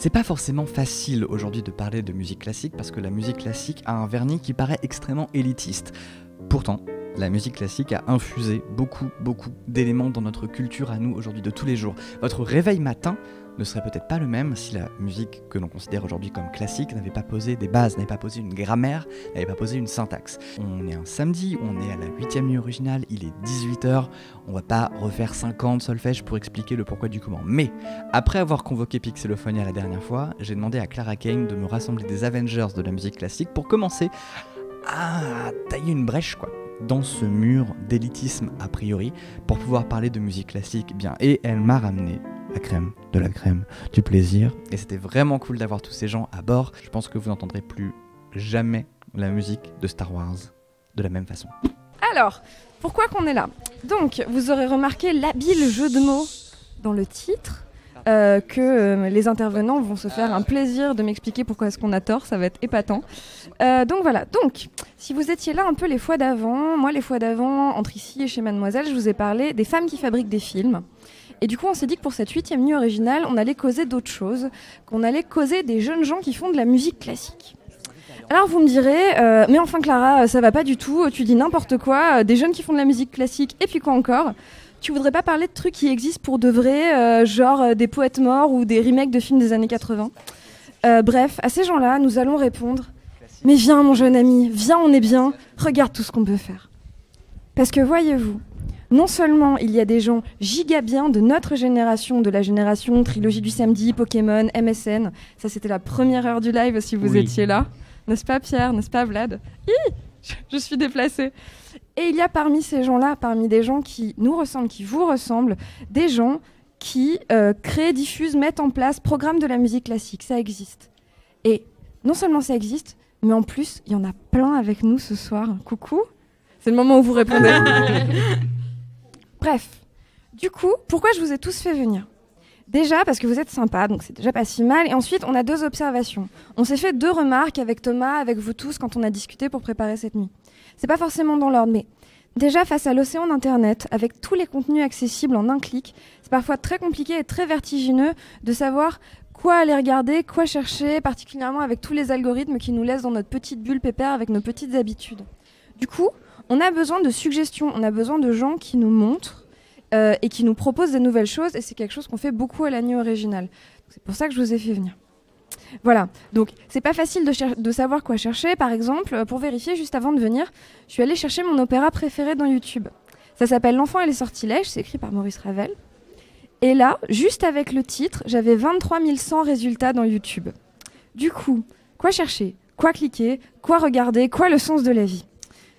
C'est pas forcément facile aujourd'hui de parler de musique classique parce que la musique classique a un vernis qui paraît extrêmement élitiste. Pourtant, la musique classique a infusé beaucoup d'éléments dans notre culture à nous aujourd'hui de tous les jours. Votre réveil matin ne serait peut-être pas le même si la musique que l'on considère aujourd'hui comme classique n'avait pas posé des bases, n'avait pas posé une grammaire, n'avait pas posé une syntaxe. On est un samedi, on est à la 8e nuit originale, il est 18h, on va pas refaire 50 solfèges pour expliquer le pourquoi du comment. Mais, après avoir convoqué Pixelophonia la dernière fois, j'ai demandé à Clara Kane de me rassembler des Avengers de la musique classique pour commencer à tailler une brèche, quoi, dans ce mur d'élitisme a priori, pour pouvoir parler de musique classique bien. Et elle m'a ramené la crème, de la crème, du plaisir. Et c'était vraiment cool d'avoir tous ces gens à bord. Je pense que vous n'entendrez plus jamais la musique de Star Wars de la même façon. Alors, pourquoi qu'on est là ? Donc, vous aurez remarqué l'habile jeu de mots dans le titre, que les intervenants vont se faire un plaisir de m'expliquer pourquoi est-ce qu'on a tort, ça va être épatant. Donc voilà, donc, si vous étiez là un peu les fois d'avant, moi les fois d'avant, entre ici et chez Mademoiselle, je vous ai parlé des femmes qui fabriquent des films. Et du coup, on s'est dit que pour cette 8e nuit originale, on allait causer d'autres choses, qu'on allait causer des jeunes gens qui font de la musique classique. Alors vous me direz, mais enfin Clara, ça va pas du tout, tu dis n'importe quoi, des jeunes qui font de la musique classique, et puis quoi encore ? Tu voudrais pas parler de trucs qui existent pour de vrai, genre des poètes morts ou des remakes de films des années 80 ? Bref, à ces gens-là, nous allons répondre « Mais viens mon jeune ami, viens on est bien, regarde tout ce qu'on peut faire ». Parce que voyez-vous, non seulement il y a des gens giga bien de notre génération, de la génération Trilogie du Samedi, Pokémon, MSN, ça c'était la première heure du live si vous étiez là, n'est-ce pas Pierre, n'est-ce pas Vlad ? Je suis déplacée. Et il y a parmi ces gens-là, parmi des gens qui nous ressemblent, qui vous ressemblent, des gens qui créent, diffusent, mettent en place, programment de la musique classique, ça existe. Et non seulement ça existe, mais en plus, il y en a plein avec nous ce soir. Coucou, c'est le moment où vous répondez. Bref, du coup, pourquoi je vous ai tous fait venir ? Déjà, parce que vous êtes sympas, donc c'est déjà pas si mal. Et ensuite, on a 2 observations. On s'est fait 2 remarques avec Thomas, avec vous tous, quand on a discuté pour préparer cette nuit. C'est pas forcément dans l'ordre, mais déjà, face à l'océan d'Internet, avec tous les contenus accessibles en un clic, c'est parfois très compliqué et très vertigineux de savoir quoi aller regarder, quoi chercher, particulièrement avec tous les algorithmes qui nous laissent dans notre petite bulle pépère avec nos petites habitudes. Du coup, on a besoin de suggestions, on a besoin de gens qui nous montrent et qui nous proposent des nouvelles choses, et c'est quelque chose qu'on fait beaucoup à la nuit originale. C'est pour ça que je vous ai fait venir. Voilà, donc c'est pas facile de savoir quoi chercher. Par exemple, pour vérifier, juste avant de venir, je suis allée chercher mon opéra préféré dans YouTube. Ça s'appelle L'Enfant et les sortilèges, c'est écrit par Maurice Ravel. Et là, juste avec le titre, j'avais 23 100 résultats dans YouTube. Du coup, quoi chercher ? Quoi cliquer ? Quoi regarder ? Quoi le sens de la vie ?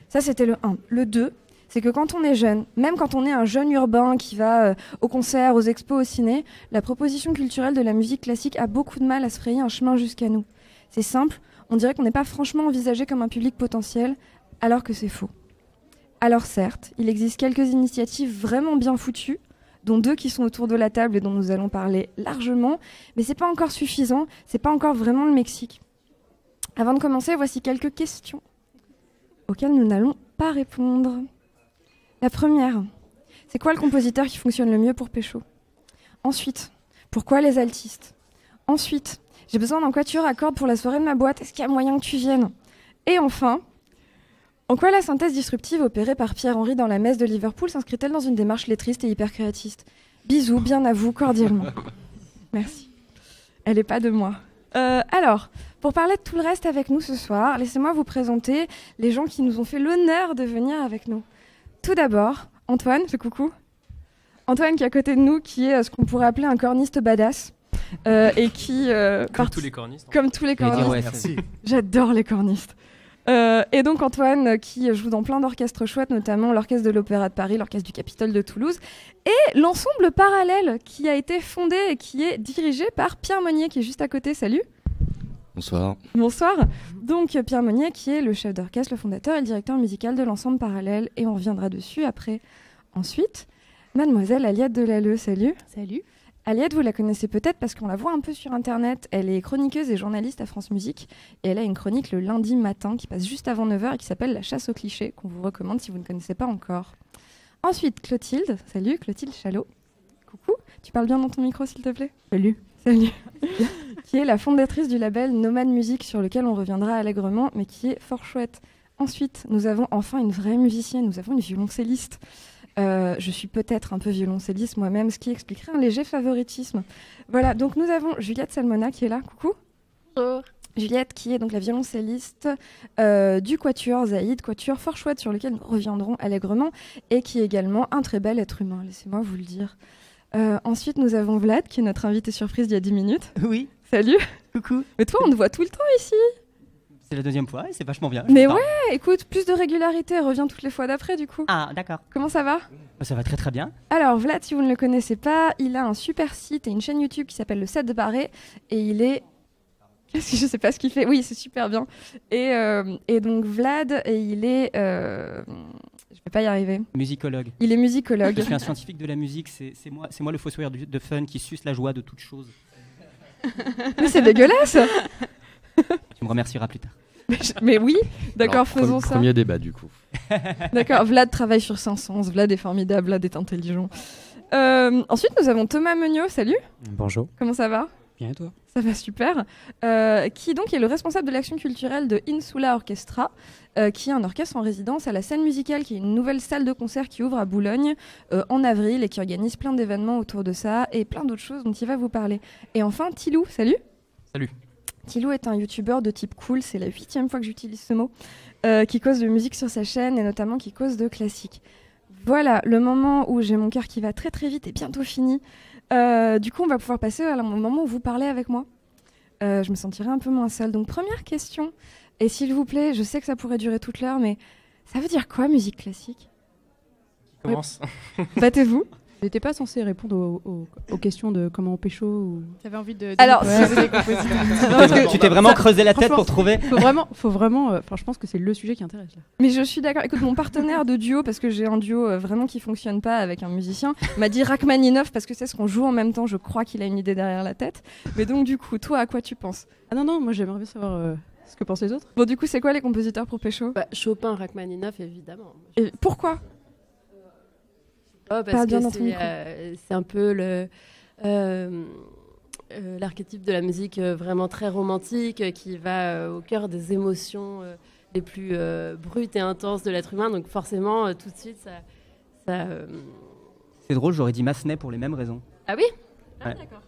Ça, c'était le 1. Le 2, c'est que quand on est jeune, même quand on est un jeune urbain qui va au concert, aux expos, au ciné, la proposition culturelle de la musique classique a beaucoup de mal à se frayer un chemin jusqu'à nous. C'est simple, on dirait qu'on n'est pas franchement envisagé comme un public potentiel, alors que c'est faux. Alors certes, il existe quelques initiatives vraiment bien foutues, dont 2 qui sont autour de la table et dont nous allons parler largement, mais c'est pas encore suffisant, c'est pas encore vraiment le Mexique. Avant de commencer, voici quelques questions auxquelles nous n'allons pas répondre. La première, c'est quoi le compositeur qui fonctionne le mieux pour pécho ? Ensuite, pourquoi les altistes ? Ensuite, j'ai besoin d'un quatuor à cordes pour la soirée de ma boîte, est-ce qu'il y a moyen que tu viennes ? Et enfin, en quoi la synthèse disruptive opérée par Pierre-Henry dans la messe de Liverpool s'inscrit-elle dans une démarche lettriste et hyper-créatiste ? Bisous, bien à vous, cordialement. Merci. Elle n'est pas de moi. Alors, pour parler de tout le reste avec nous ce soir, laissez-moi vous présenter les gens qui nous ont fait l'honneur de venir avec nous. Tout d'abord, Antoine, fais coucou. Antoine qui est à côté de nous, qui est ce qu'on pourrait appeler un corniste badass. Et qui... Comme tous les cornistes. Comme tous les cornistes. Ouais, merci. J'adore les cornistes. Et donc Antoine qui joue dans plein d'orchestres chouettes, notamment l'Orchestre de l'Opéra de Paris, l'Orchestre du Capitole de Toulouse, et l'Ensemble Parallèle qui a été fondé et qui est dirigé par Pierre Monnier qui est juste à côté. Salut. Bonsoir. Bonsoir. Donc Pierre Monnier qui est le chef d'orchestre, le fondateur et le directeur musical de l'Ensemble Parallèle, et on reviendra dessus après. Ensuite, Mademoiselle Aliette Delalleux, salut. Salut. Aliette, vous la connaissez peut-être parce qu'on la voit un peu sur Internet. Elle est chroniqueuse et journaliste à France Musique. Et elle a une chronique le lundi matin qui passe juste avant 9h et qui s'appelle La chasse aux clichés, qu'on vous recommande si vous ne connaissez pas encore. Ensuite, Clotilde. Salut, Clotilde Chalot. Coucou. Tu parles bien dans ton micro, s'il te plaît ? Salut. Salut. qui est la fondatrice du label Nomad Music, sur lequel on reviendra allègrement, mais qui est fort chouette. Ensuite, nous avons enfin une vraie musicienne, nous avons une violoncelliste. Je suis peut-être un peu violoncelliste moi-même, ce qui expliquerait un léger favoritisme. Voilà, donc nous avons Juliette Salmona qui est là. Coucou. Bonjour. Juliette qui est donc la violoncelliste du Quatuor Zaïd, Quatuor fort chouette sur lequel nous reviendrons allègrement, et qui est également un très bel être humain, laissez-moi vous le dire. Ensuite, nous avons Vlad qui est notre invité surprise d'il y a 10 minutes. Oui. Salut. Coucou. Mais toi, on te voit tout le temps ici. C'est la deuxième fois et c'est vachement bien. Mais ouais, écoute, plus de régularité, reviens toutes les fois d'après du coup. Ah, d'accord. Comment ça va ? Ça va très très bien. Alors Vlad, si vous ne le connaissez pas, il a un super site et une chaîne YouTube qui s'appelle Le 7 de Barré, et il est... Je sais pas ce qu'il fait. Oui, c'est super bien. Et donc Vlad, il est... Je vais pas y arriver. Musicologue. Il est musicologue. Je suis un scientifique de la musique, c'est moi le fossoyeur de fun qui suce la joie de toute chose. Mais c'est dégueulasse. Tu me remercieras plus tard. Mais oui, d'accord, Alors, faisons ça. Premier débat du coup. D'accord, Vlad travaille sur Saint-Saëns, Vlad est formidable, Vlad est intelligent. Ensuite, nous avons Thomas Meuniot, salut. Bonjour. Comment ça va ? Bien et toi ? Ça va super. Qui donc est le responsable de l'action culturelle de Insula Orchestra, qui est un orchestre en résidence à la Scène Musicale, qui est une nouvelle salle de concert qui ouvre à Boulogne en avril et qui organise plein d'événements autour de ça et plein d'autres choses dont il va vous parler. Et enfin, Tilou, salut. Salut. Tilou est un youtubeur de type cool, c'est la 8e fois que j'utilise ce mot, qui cause de musique sur sa chaîne et notamment qui cause de classique. Voilà, le moment où j'ai mon cœur qui va très très vite est bientôt fini. Du coup, on va pouvoir passer au moment où vous parlez avec moi. Je me sentirai un peu moins seule. Donc, première question, et s'il vous plaît, je sais que ça pourrait durer toute l'heure, mais ça veut dire quoi, musique classique ? Commence. Battez-vous. T'étais pas censé répondre aux questions de comment on pécho ou... T'avais envie de Alors, poser des compositeurs. Tu t'es vraiment creusé la tête pour trouver. Faut vraiment je pense que c'est le sujet qui intéresse là. Mais je suis d'accord. Écoute, mon partenaire de duo, parce que j'ai un duo vraiment qui fonctionne pas avec un musicien, m'a dit Rachmaninov parce que c'est ce qu'on joue en même temps. Je crois qu'il a une idée derrière la tête. Mais donc, du coup, toi, à quoi tu penses ? Ah non, moi j'aimerais bien savoir ce que pensent les autres. Bon, du coup, c'est quoi les compositeurs pour pécho ? Chopin, Rachmaninov, évidemment. Et pourquoi ? Parce Pas bien que dans ton micro. c'est un peu l'archétype de la musique vraiment très romantique qui va au cœur des émotions les plus brutes et intenses de l'être humain. Donc forcément, tout de suite, ça C'est drôle, j'aurais dit Massenet pour les mêmes raisons. Ah oui ? Ouais. D'accord.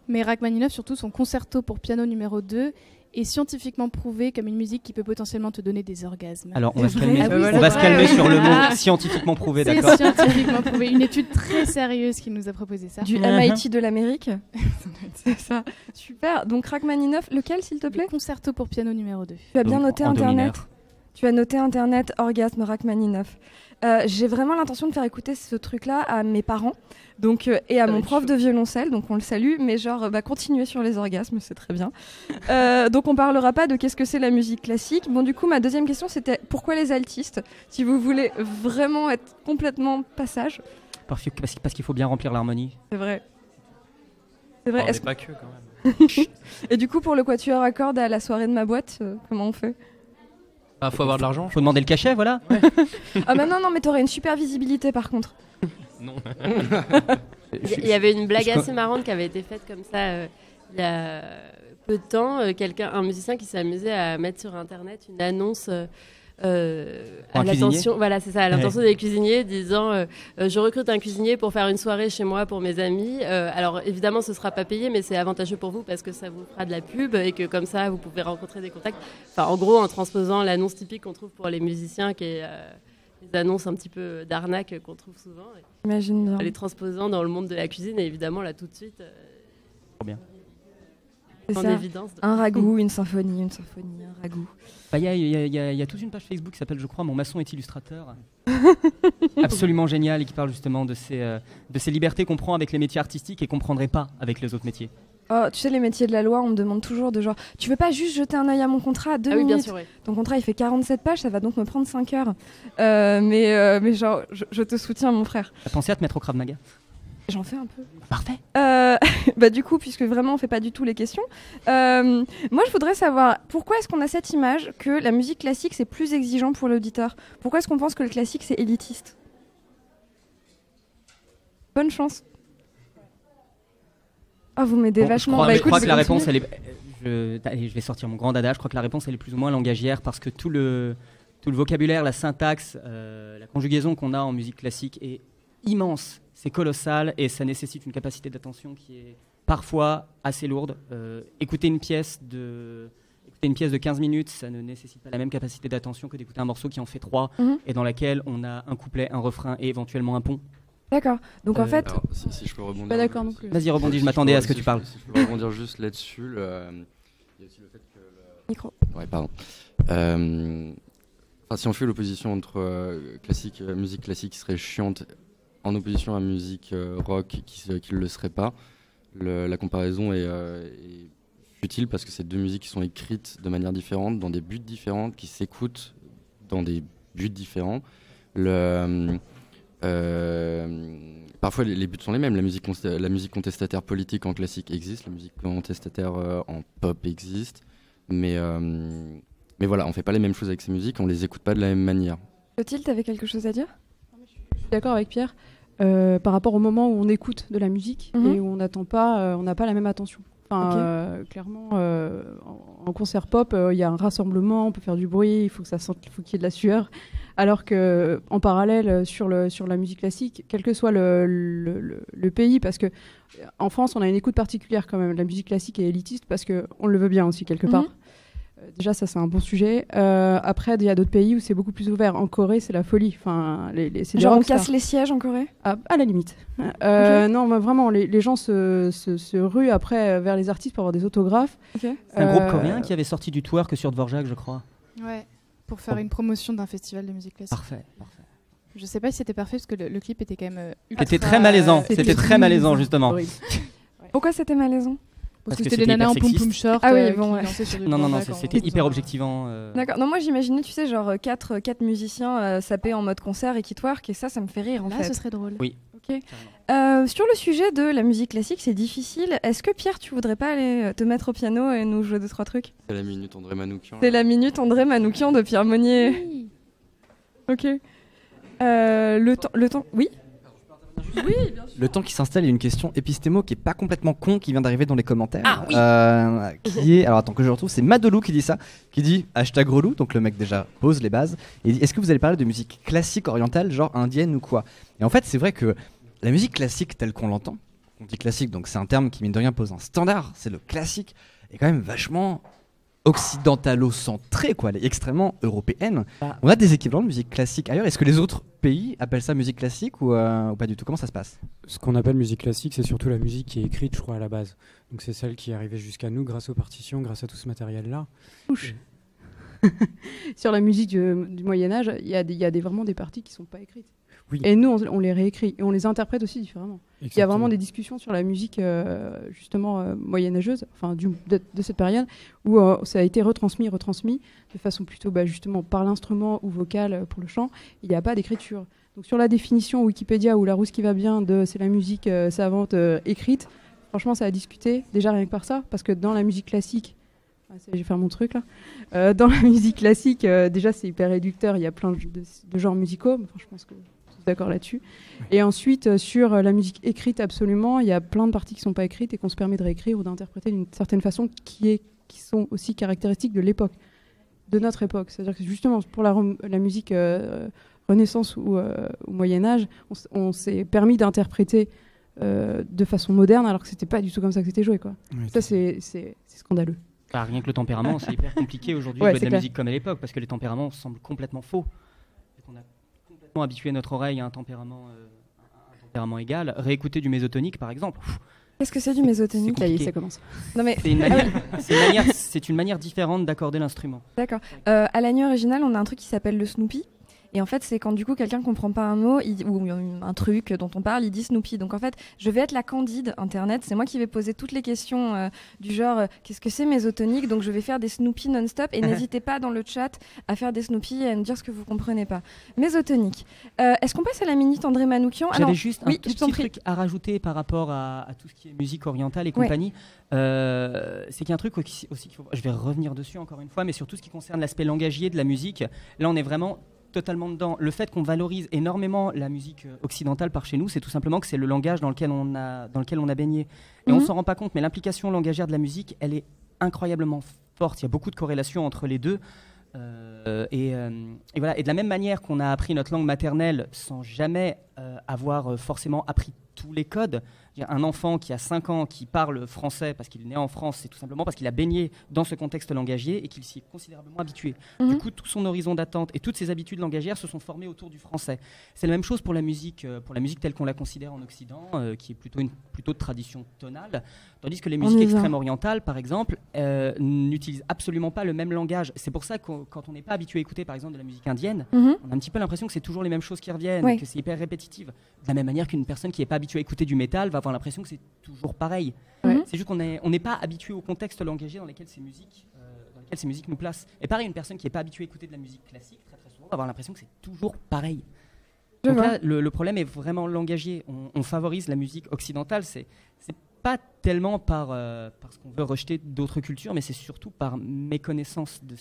Mais Rachmaninov, surtout son concerto pour piano numéro 2, est scientifiquement prouvé comme une musique qui peut potentiellement te donner des orgasmes. Alors, on va se vrai. calmer, Ah oui, on va se calmer sur le mot Ah. scientifiquement prouvé, C'est d'accord ? scientifiquement prouvé. Une étude très sérieuse qui nous a proposé ça. Du MIT de l'Amérique. C'est ça. Super. Donc Rachmaninov, lequel s'il te Le plaît ? concerto pour piano numéro 2. Tu as bien Donc, noté en do Internet. mineur. Tu as noté Internet, orgasme Rachmaninov. J'ai vraiment l'intention de faire écouter ce truc-là à mes parents donc, et à va mon être prof chaud. de violoncelle, donc on le salue, mais genre continuer sur les orgasmes, c'est très bien. Donc on parlera pas de qu'est-ce que c'est la musique classique. Bon, du coup, ma deuxième question, c'était pourquoi les altistes ? Si vous voulez vraiment être complètement passage. Parce qu'il faut bien remplir l'harmonie. C'est vrai. C'est vrai. On Est-ce n'est pas que quand même. Et du coup, pour le quatuor à cordes à la soirée de ma boîte, comment on fait ? Ah, faut avoir de l'argent. Faut demander le cachet, voilà. Ah bah non, mais t'aurais une super visibilité par contre. Non. Il y avait une blague assez marrante qui avait été faite comme ça il y a peu de temps. Un musicien qui s'est amusé à mettre sur Internet une annonce un à cuisinier. l'intention, voilà, c'est ça, à l'intention des cuisiniers, disant je recrute un cuisinier pour faire une soirée chez moi pour mes amis. Alors évidemment, ce sera pas payé, mais c'est avantageux pour vous parce que ça vous fera de la pub et que comme ça, vous pouvez rencontrer des contacts. Enfin, en gros, en transposant l'annonce typique qu'on trouve pour les musiciens, qui est les annonces un petit peu d'arnaque qu'on trouve souvent, et Imagine bien. les transposant dans le monde de la cuisine, et évidemment là tout de suite, Trop bien. C'est en ça. évidence. Un ragoût, une symphonie, un ragoût. Bah, il y a toute une page Facebook qui s'appelle, je crois, Mon maçon est illustrateur. Absolument génial et qui parle justement de ces libertés qu'on prend avec les métiers artistiques et qu'on prendrait pas avec les autres métiers. Oh, tu sais, les métiers de la loi, on me demande toujours de genre, tu veux pas juste jeter un œil à mon contrat à 2 Ah oui, minutes bien sûr, oui. Ton contrat, il fait 47 pages, ça va donc me prendre 5 heures. Mais genre, je te soutiens, mon frère. T'as pensé à te mettre au Krav Maga ? J'en fais un peu. Parfait. Bah du coup, puisque vraiment on fait pas du tout les questions, moi je voudrais savoir pourquoi est-ce qu'on a cette image que la musique classique c'est plus exigeant pour l'auditeur ? Pourquoi est-ce qu'on pense que le classique c'est élitiste ? Bonne chance. Oh, vous m'aidez Bon, vachement. Je Écoute, crois que la continue. réponse, elle est. Allez, je vais sortir mon grand dada. Je crois que la réponse, elle est plus ou moins langagière parce que tout le vocabulaire, la syntaxe, la conjugaison qu'on a en musique classique est immense. C'est colossal et ça nécessite une capacité d'attention qui est parfois assez lourde. Écouter une pièce de 15 minutes, ça ne nécessite pas la même capacité d'attention que d'écouter un morceau qui en fait 3 et dans laquelle on a un couplet, un refrain et éventuellement un pont. D'accord. Donc en fait, Alors, si je peux rebondir. Pas d'accord non plus. Vas-y, rebondis, je m'attendais à ce que tu parles. Si je peux rebondir juste là-dessus, il y a aussi le fait que... micro. Ouais, pardon. Si on fait l'opposition entre musique classique qui serait chiante en opposition à musique rock qui ne le serait pas, la comparaison est futile parce que c'est deux musiques qui sont écrites de manière différente, dans des buts différents, qui s'écoutent dans des buts différents. Parfois les buts sont les mêmes. La musique contestataire politique en classique existe, la musique contestataire en pop existe, mais voilà, on fait pas les mêmes choses avec ces musiques, on les écoute pas de la même manière. Clotilde, t'avais quelque chose à dire? Je suis d'accord avec Pierre par rapport au moment où on écoute de la musique et où on n'attend pas, on n'a pas la même attention. Enfin, clairement, en concert pop, il y a un rassemblement, on peut faire du bruit, il faut qu'il y ait de la sueur. Alors que, en parallèle, sur la musique classique, quel que soit le pays, parce que en France, on a une écoute particulière quand même. La musique classique est élitiste parce que on le veut bien aussi quelque part. Déjà, ça, c'est un bon sujet. Après, il y a d'autres pays où c'est beaucoup plus ouvert. En Corée, c'est la folie. Enfin, c'est genre, on rockstars. casse les sièges en Corée? À la limite. Non, mais vraiment, les gens se ruent après vers les artistes pour avoir des autographes. C'est un groupe coréen qui avait sorti du twerk sur Dvorak, je crois. Ouais, pour faire une promotion d'un festival de musique classique. Parfait. Je sais pas si c'était parfait parce que le clip était quand même C'était très malaisant. C'était très malaisant, justement. Pourquoi c'était malaisant? Parce que c'était des nanas en poum-poum short. Ah oui, bon, ouais. Non, c'était hyper objectivant. D'accord. Non, moi j'imaginais, tu sais, genre 4 musiciens sapés en mode concert et qui twerk, et ça me fait rire en fait. Là, ce serait drôle. Oui. Ok. Sur le sujet de la musique classique, c'est difficile. Est-ce que Pierre, tu voudrais pas aller te mettre au piano et nous jouer 2-3 trucs? C'est la minute André Manoukian. C'est la minute André Manoukian de Pierre Monnier. Oui. Ok. Le temps. Oui. Le temps qui s'installe, il y a une question épistémo qui est pas complètement con qui vient d'arriver dans les commentaires. Qui est, alors attends que je retrouve, c'est Madelou qui dit ça, qui dit #relou, donc le mec déjà pose les bases, et il dit est-ce que vous allez parler de musique classique orientale, genre indienne ou quoi? Et en fait, c'est vrai que la musique classique telle qu'on l'entend, on dit classique, donc c'est un terme qui mine de rien pose un standard, c'est le classique, est quand même vachement occidentalo-centrée, quoi, elle est extrêmement européenne. On a des équivalents de musique classique ailleurs. Est-ce que les autres pays appellent ça musique classique ou pas du tout? Comment ça se passe? Ce qu'on appelle musique classique, c'est surtout la musique qui est écrite, je crois, à la base. Donc c'est celle qui est arrivée jusqu'à nous grâce aux partitions, grâce à tout ce matériel-là. Sur la musique du Moyen-Âge, il y a vraiment des parties qui ne sont pas écrites. Oui. Et nous, on les réécrit et on les interprète aussi différemment. Exactement. Il y a vraiment des discussions sur la musique justement moyenâgeuse, enfin de cette période, où ça a été retransmis de façon plutôt justement par l'instrument ou vocale pour le chant. Il n'y a pas d'écriture. Donc sur la définition Wikipédia ou Larousse qui va bien de c'est la musique savante écrite, franchement ça a discuté déjà rien que par ça, parce que dans la musique classique, je vais faire mon truc là, dans la musique classique déjà c'est hyper réducteur, il y a plein de genres musicaux, enfin, je pense que d'accord là-dessus. Et ensuite, sur la musique écrite, absolument, il y a plein de parties qui ne sont pas écrites et qu'on se permet de réécrire ou d'interpréter d'une certaine façon qui sont aussi caractéristiques de l'époque, de notre époque. C'est-à-dire que justement, pour la musique Renaissance ou Moyen-Âge, on s'est permis d'interpréter de façon moderne alors que ce n'était pas du tout comme ça que c'était joué, quoi. Oui, ça, c'est scandaleux. Rien que le tempérament, c'est hyper compliqué aujourd'hui de jouer de la musique comme à l'époque, parce que les tempéraments semblent complètement faux. On a complètement habitué notre oreille à un tempérament égal. Réécouter du mésotonique, par exemple. Qu'est-ce que c'est du mésotonique? Ça y est, ça commence. Non mais c'est une manière différente d'accorder l'instrument. D'accord. À l'agneau original, on a un truc qui s'appelle le Snoopy. Et en fait, c'est quand du coup quelqu'un comprend pas un mot ou un truc dont on parle, il dit Snoopy. Donc en fait, je vais être la Candide Internet. C'est moi qui vais poser toutes les questions du genre qu'est-ce que c'est mésotonique? Donc je vais faire des Snoopy non-stop. Et n'hésitez pas dans le chat à faire des Snoopy et à nous dire ce que vous comprenez pas. Mésotonique. Est-ce qu'on passe à la minute André Manoukian? J'avais juste un tout petit truc à rajouter par rapport à tout ce qui est musique orientale et compagnie. C'est qu'il y a un truc aussi qu'il faut... Je vais revenir dessus encore une fois, mais sur tout ce qui concerne l'aspect langagier de la musique. Là, on est vraiment totalement dedans. Le fait qu'on valorise énormément la musique occidentale par chez nous, c'est tout simplement que c'est le langage dans lequel on a baigné. Et on s'en rend pas compte, mais l'implication langagière de la musique, elle est incroyablement forte. Il y a beaucoup de corrélations entre les deux. Et voilà. Et de la même manière qu'on a appris notre langue maternelle sans jamais avoir forcément appris tous les codes. Un enfant qui a 5 ans qui parle français parce qu'il est né en France, c'est tout simplement parce qu'il a baigné dans ce contexte langagier et qu'il s'y est considérablement habitué. Du coup, tout son horizon d'attente et toutes ses habitudes langagières se sont formées autour du français. C'est la même chose pour la musique telle qu'on la considère en Occident, qui est plutôt de tradition tonale, tandis que les musiques extrême-orientales, par exemple, n'utilisent absolument pas le même langage. C'est pour ça que quand on n'est pas habitué à écouter, par exemple, de la musique indienne, on a un petit peu l'impression que c'est toujours les mêmes choses qui reviennent, que c'est hyper répétitif. De la même manière qu'une personne qui n'est pas habituée à écouter du métal va avoir l'impression que c'est toujours pareil. C'est juste qu'on n'est pas habitué au contexte langagier dans lequel ces musiques nous placent. Et pareil, une personne qui n'est pas habituée à écouter de la musique classique, très très souvent, va avoir l'impression que c'est toujours pareil. Donc là, le problème est vraiment langagier. On favorise la musique occidentale. C'est pas tellement parce qu'on veut rejeter d'autres cultures, mais c'est surtout par méconnaissance de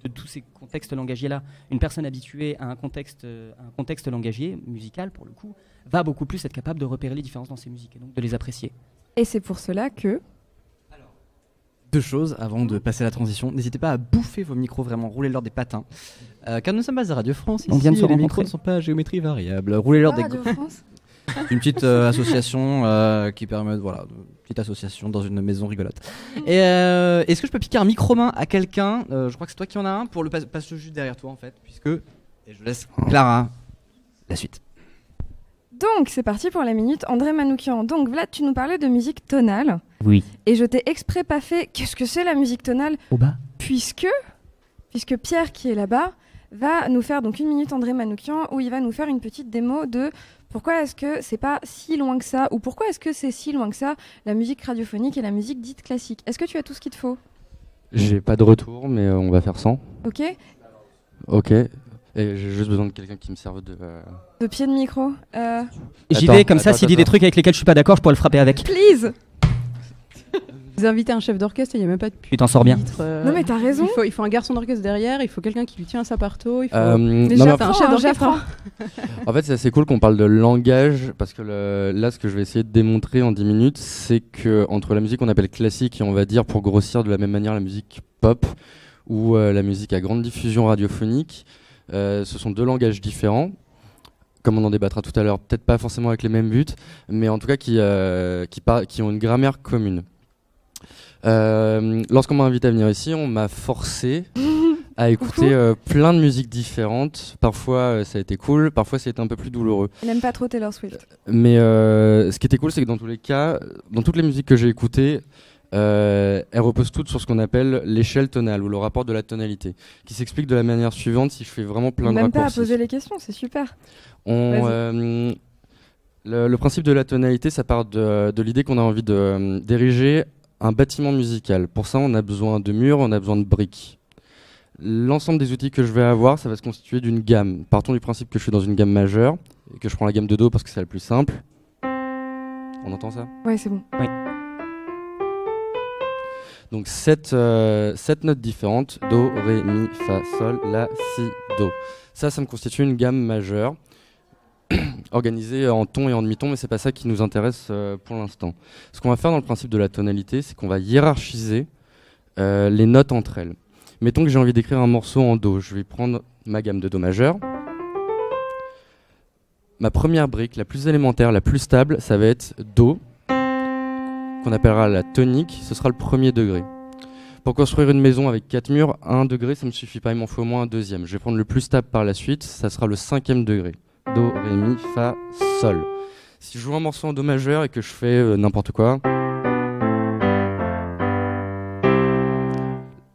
tous ces contextes langagiers-là. Une personne habituée à un contexte langagier, musical pour le coup, va beaucoup plus être capable de repérer les différences dans ses musiques et donc de les apprécier. Et c'est pour cela que... Deux choses avant de passer à la transition. N'hésitez pas à bouffer vos micros, vraiment, roulez-leur des patins. Car nous sommes à Radio France. On vient de se les rencontrer. micros ne sont pas à géométrie variable. Roulez-leur des... Radio France. Une petite association qui permet, voilà, une petite association dans une maison rigolote. Et est-ce que je peux piquer un micro-main à quelqu'un je crois que c'est toi qui en as un, pour le passer juste derrière toi en fait, puisque... Et je laisse Clara la suite. Donc, c'est parti pour la minute André Manoukian. Donc, Vlad, tu nous parlais de musique tonale. Oui. Et je t'ai exprès pas fait qu'est-ce que c'est la musique tonale Au bas. puisque Pierre, qui est là-bas, va nous faire donc une minute André Manoukian où il va nous faire une petite démo de pourquoi est-ce que c'est pas si loin que ça, ou pourquoi est-ce que c'est si loin que ça, la musique radiophonique et la musique dite classique. Est-ce que tu as tout ce qu'il te faut? J'ai pas de retour, mais on va faire sans. Ok. Ok. Et j'ai juste besoin de quelqu'un qui me serve de... De pied de micro. J'y vais comme ça, s'il dit des trucs avec lesquels je suis pas d'accord, je pourrais le frapper avec. Please. Vous invitez un chef d'orchestre, il n'y a même pas de Tu t'en sors bien. Non mais t'as raison. Il faut un garçon d'orchestre derrière, il faut quelqu'un qui lui tient à sa parto. Il faut... Déjà, c'est un chef d'orchestre. En fait, c'est assez cool qu'on parle de langage, parce que là, ce que je vais essayer de démontrer en 10 minutes, c'est que entre la musique qu'on appelle classique et on va dire, pour grossir de la même manière, la musique pop ou la musique à grande diffusion radiophonique, ce sont deux langages différents. Comme on en débattra tout à l'heure, peut-être pas forcément avec les mêmes buts, mais en tout cas qui ont une grammaire commune. Lorsqu'on m'a invité à venir ici, on m'a forcé à écouter plein de musiques différentes. Parfois ça a été cool, parfois ça a été un peu plus douloureux. Il n'aime pas trop Taylor Swift. Mais ce qui était cool, c'est que dans tous les cas, dans toutes les musiques que j'ai écoutées, elles reposent toutes sur ce qu'on appelle l'échelle tonale ou le rapport de la tonalité, qui s'explique de la manière suivante si je fais vraiment plein de raccourcis. Même pas à poser les questions, c'est super. Le principe de la tonalité, ça part de l'idée qu'on a envie d'ériger un bâtiment musical. Pour ça, on a besoin de murs, on a besoin de briques. L'ensemble des outils que je vais avoir, ça va se constituer d'une gamme. Partons du principe que je suis dans une gamme majeure et que je prends la gamme de Do parce que c'est la plus simple. On entend ça ? Ouais, c'est bon. Oui. Donc 7 notes différentes, Do, Ré, Mi, Fa, Sol, La, Si, Do. Ça me constitue une gamme majeure, organisée en ton et en demi-ton, mais c'est pas ça qui nous intéresse pour l'instant. Ce qu'on va faire dans le principe de la tonalité, c'est qu'on va hiérarchiser les notes entre elles. Mettons que j'ai envie d'écrire un morceau en Do, je vais prendre ma gamme de Do majeur. Ma première brique, la plus élémentaire, la plus stable, ça va être Do, qu'on appellera la tonique, ce sera le premier degré. Pour construire une maison avec 4 murs, 1 degré, ça ne me suffit pas, il m'en faut au moins un deuxième. Je vais prendre le plus stable par la suite, ça sera le 5e degré. Do, Ré, Mi, Fa, Sol. Si je joue un morceau en Do majeur et que je fais n'importe quoi,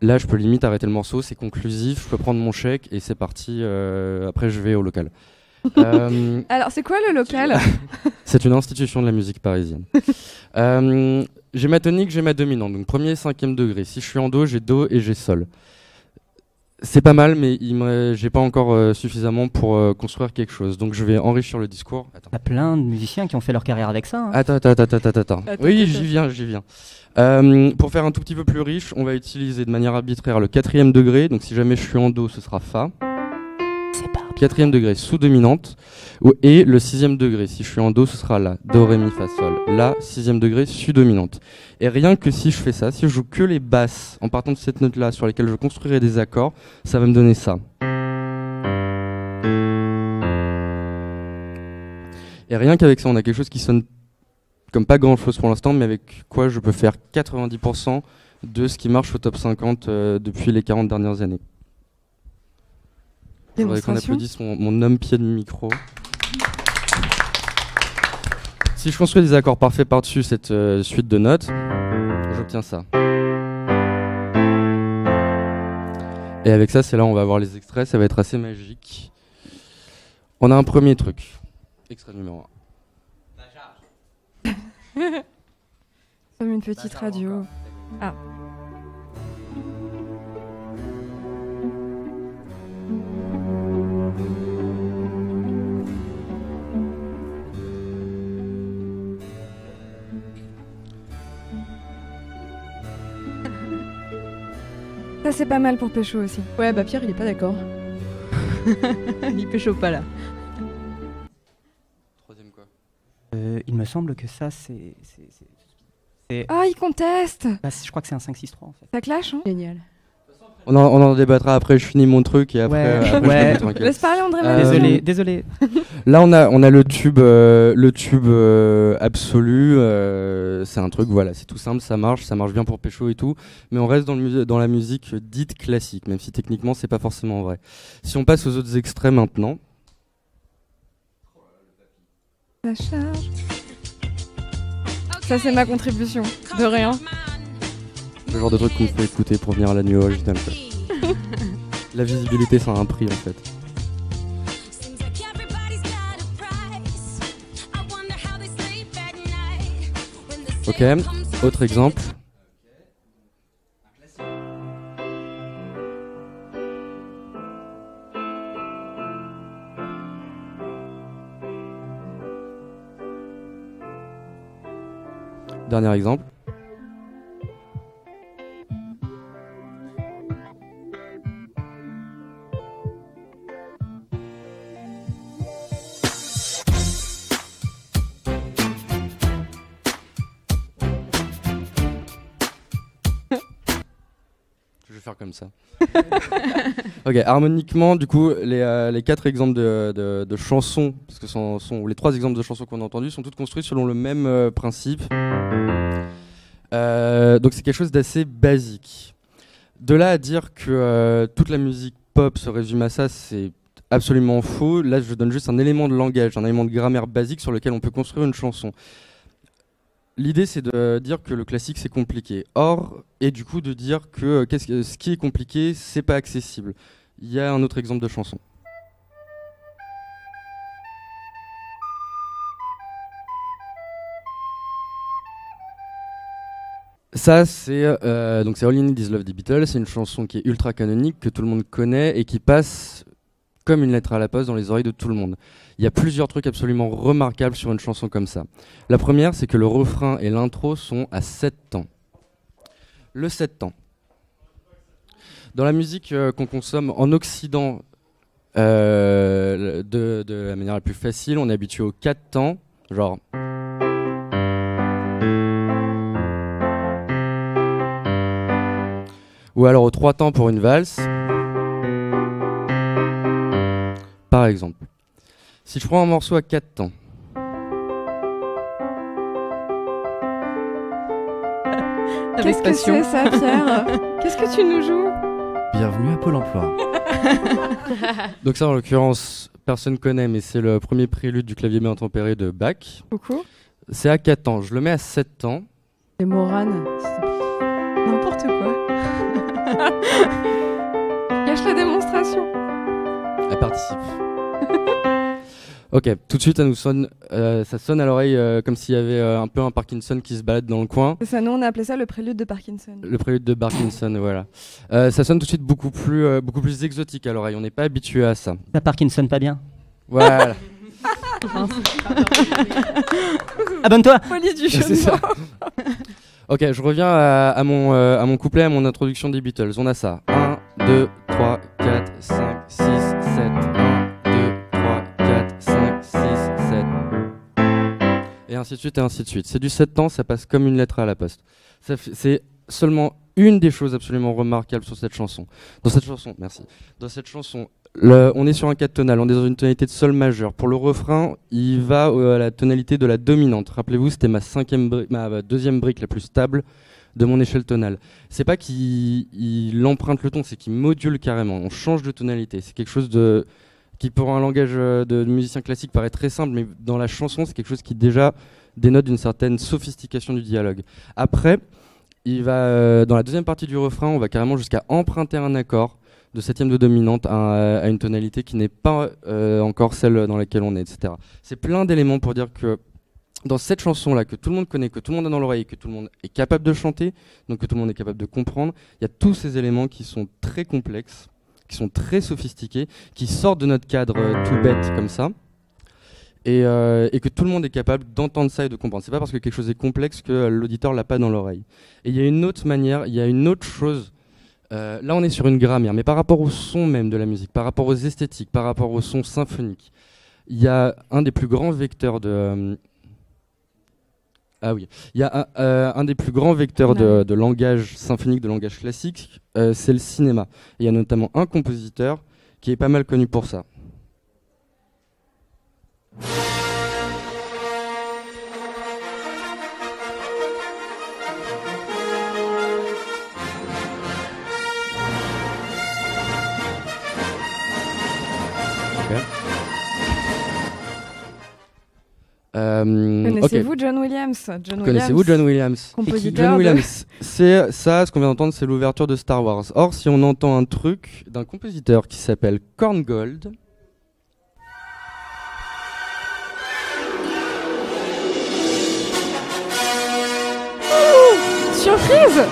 là je peux limite arrêter le morceau, c'est conclusif, je peux prendre mon chèque et c'est parti, après je vais au local. Alors c'est quoi le local? C'est une institution de la musique parisienne. J'ai ma tonique, j'ai ma dominante, donc premier et 5e degré. Si je suis en Do, j'ai Do et j'ai Sol. C'est pas mal, mais j'ai pas encore suffisamment pour construire quelque chose. Donc je vais enrichir le discours. Il y a plein de musiciens qui ont fait leur carrière avec ça. Hein. Attends. Oui, j'y viens. Pour faire un tout petit peu plus riche, on va utiliser de manière arbitraire le 4e degré. Donc si jamais je suis en Do, ce sera Fa. C'est quatrième degré sous dominante, et le sixième degré. Si je suis en Do, ce sera La, Do, Ré, Mi, Fa, Sol. La, sixième degré, Si dominante. Et rien que si je fais ça, si je joue que les basses en partant de cette note-là sur lesquelles je construirai des accords, ça va me donner ça. Et rien qu'avec ça, on a quelque chose qui sonne comme pas grand-chose pour l'instant, mais avec quoi je peux faire 90% de ce qui marche au top 50 depuis les 40 dernières années. Je voudrais qu'on applaudisse mon homme-pied de micro. Si je construis des accords parfaits par-dessus cette suite de notes, j'obtiens ça. Et avec ça, c'est là où on va avoir les extraits, ça va être assez magique. On a un premier truc. Extrait numéro 1. Comme une petite radio. Ah. Ça c'est pas mal pour pécho aussi. Ouais, bah Pierre il est pas d'accord. Il pécho pas là. Troisième quoi? Il me semble que ça c'est... Ah, il conteste. Bah, je crois que c'est un 5-6-3 en fait. Ça clash, hein? Génial. On en débattra après, je finis mon truc et après, Ouais. après je finis tranquille. Laisse parler André. Désolé. Là on a le tube absolu, c'est un truc, voilà, c'est tout simple, ça marche bien pour pécho et tout, mais on reste dans la musique dite classique, même si techniquement c'est pas forcément vrai. Si on passe aux autres extraits maintenant. Ça charge. Ça c'est ma contribution, de rien. Le genre de truc qu'on peut écouter pour venir à la nuit originale. La visibilité, ça a un prix en fait. Ok, autre exemple. Dernier exemple. Je vais faire comme ça. Ok, harmoniquement, du coup, les 4 exemples de chansons, parce que les 3 exemples de chansons qu'on a entendus sont toutes construites selon le même principe. Donc c'est quelque chose d'assez basique. De là à dire que toute la musique pop se résume à ça, c'est absolument faux. Là, je donne juste un élément de langage, un élément de grammaire basique sur lequel on peut construire une chanson. L'idée, c'est de dire que le classique, c'est compliqué. Or, et du coup, de dire que ce qui est compliqué, c'est pas accessible. Il y a un autre exemple de chanson. Ça, c'est All You Need Is Love des Beatles. C'est une chanson qui est ultra canonique, que tout le monde connaît et qui passe comme une lettre à la poste dans les oreilles de tout le monde. Il y a plusieurs trucs absolument remarquables sur une chanson comme ça. La première, c'est que le refrain et l'intro sont à 7 temps. Le 7 temps. Dans la musique qu'on consomme en Occident, de la manière la plus facile, on est habitué aux 4 temps, genre... Ou alors aux 3 temps pour une valse. Par exemple. Si je prends un morceau à 4 temps. Qu'est-ce que c'est ça, Pierre? Qu'est-ce que tu nous joues? Bienvenue à Pôle emploi. Donc ça, en l'occurrence, personne connaît, mais c'est le premier prélude du clavier bien tempéré de Bach. Coucou. C'est à 4 temps. Je le mets à 7 temps. Et Morane, n'importe quoi. Cache la démonstration. Elle participe. Ok, tout de suite, ça sonne à l'oreille comme s'il y avait un peu un Parkinson qui se balade dans le coin. C'est ça, nous on a appelé ça le prélude de Parkinson. Le prélude de Parkinson, voilà. Ça sonne tout de suite beaucoup plus exotique à l'oreille. On n'est pas habitué à ça. Ça Parkinson pas bien. Voilà. Abonne-toi. Police du jeu C'est ça. Ok, je reviens à mon couplet, à mon introduction des Beatles. On a ça. 1, 2, 3, 4, 5, 6, 7, 1, 2, ainsi de suite et ainsi de suite. C'est du 7 temps, ça passe comme une lettre à la poste. C'est seulement une des choses absolument remarquables sur cette chanson. Dans cette chanson, on est sur un 4 tonal, on est dans une tonalité de sol majeur. Pour le refrain, il va à la tonalité de la dominante. Rappelez-vous, c'était ma deuxième brique la plus stable de mon échelle tonale. C'est pas qu'il emprunte le ton, c'est qu'il module carrément. On change de tonalité. C'est quelque chose qui pour un langage de musicien classique paraît très simple, mais dans la chanson, c'est quelque chose qui déjà dénote d'une certaine sophistication du dialogue. Après, il va dans la deuxième partie du refrain, on va carrément jusqu'à emprunter un accord de septième de dominante à une tonalité qui n'est pas encore celle dans laquelle on est, etc. C'est plein d'éléments pour dire que dans cette chanson-là, que tout le monde connaît, que tout le monde a dans l'oreille, que tout le monde est capable de chanter, donc que tout le monde est capable de comprendre, il y a tous ces éléments qui sont très complexes, qui sont très sophistiqués, qui sortent de notre cadre tout bête comme ça, et que tout le monde est capable d'entendre ça et de comprendre. C'est pas parce que quelque chose est complexe que l'auditeur l'a pas dans l'oreille. Et il y a une autre manière, il y a une autre chose. Là, on est sur une grammaire, mais par rapport au son même de la musique, par rapport aux esthétiques, par rapport au son symphonique, il y a un des plus grands vecteurs de... il y a un des plus grands vecteurs de langage symphonique, de langage classique, c'est le cinéma. Et il y a notamment un compositeur qui est pas mal connu pour ça. Connaissez-vous John Williams? Connaissez-vous John Williams? Compositeur John Williams, c'est ça, ce qu'on vient d'entendre, c'est l'ouverture de Star Wars. Or, si on entend un truc d'un compositeur qui s'appelle Korngold, surprise!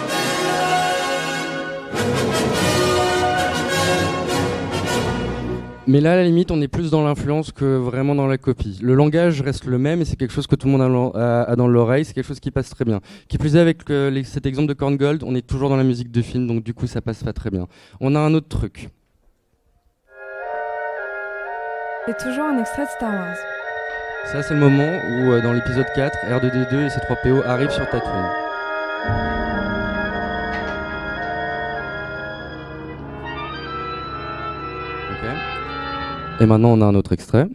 mais là, à la limite, on est plus dans l'influence que vraiment dans la copie. Le langage reste le même et c'est quelque chose que tout le monde a dans l'oreille, c'est quelque chose qui passe très bien. Qui plus est, avec cet exemple de Korngold, on est toujours dans la musique de film, donc du coup, ça passe pas très bien. On a un autre truc. C'est toujours un extrait de Star Wars. Ça, c'est le moment où, dans l'épisode 4, R2D2 et C3PO arrivent sur Tatooine. Ok. Et maintenant, on a un autre extrait.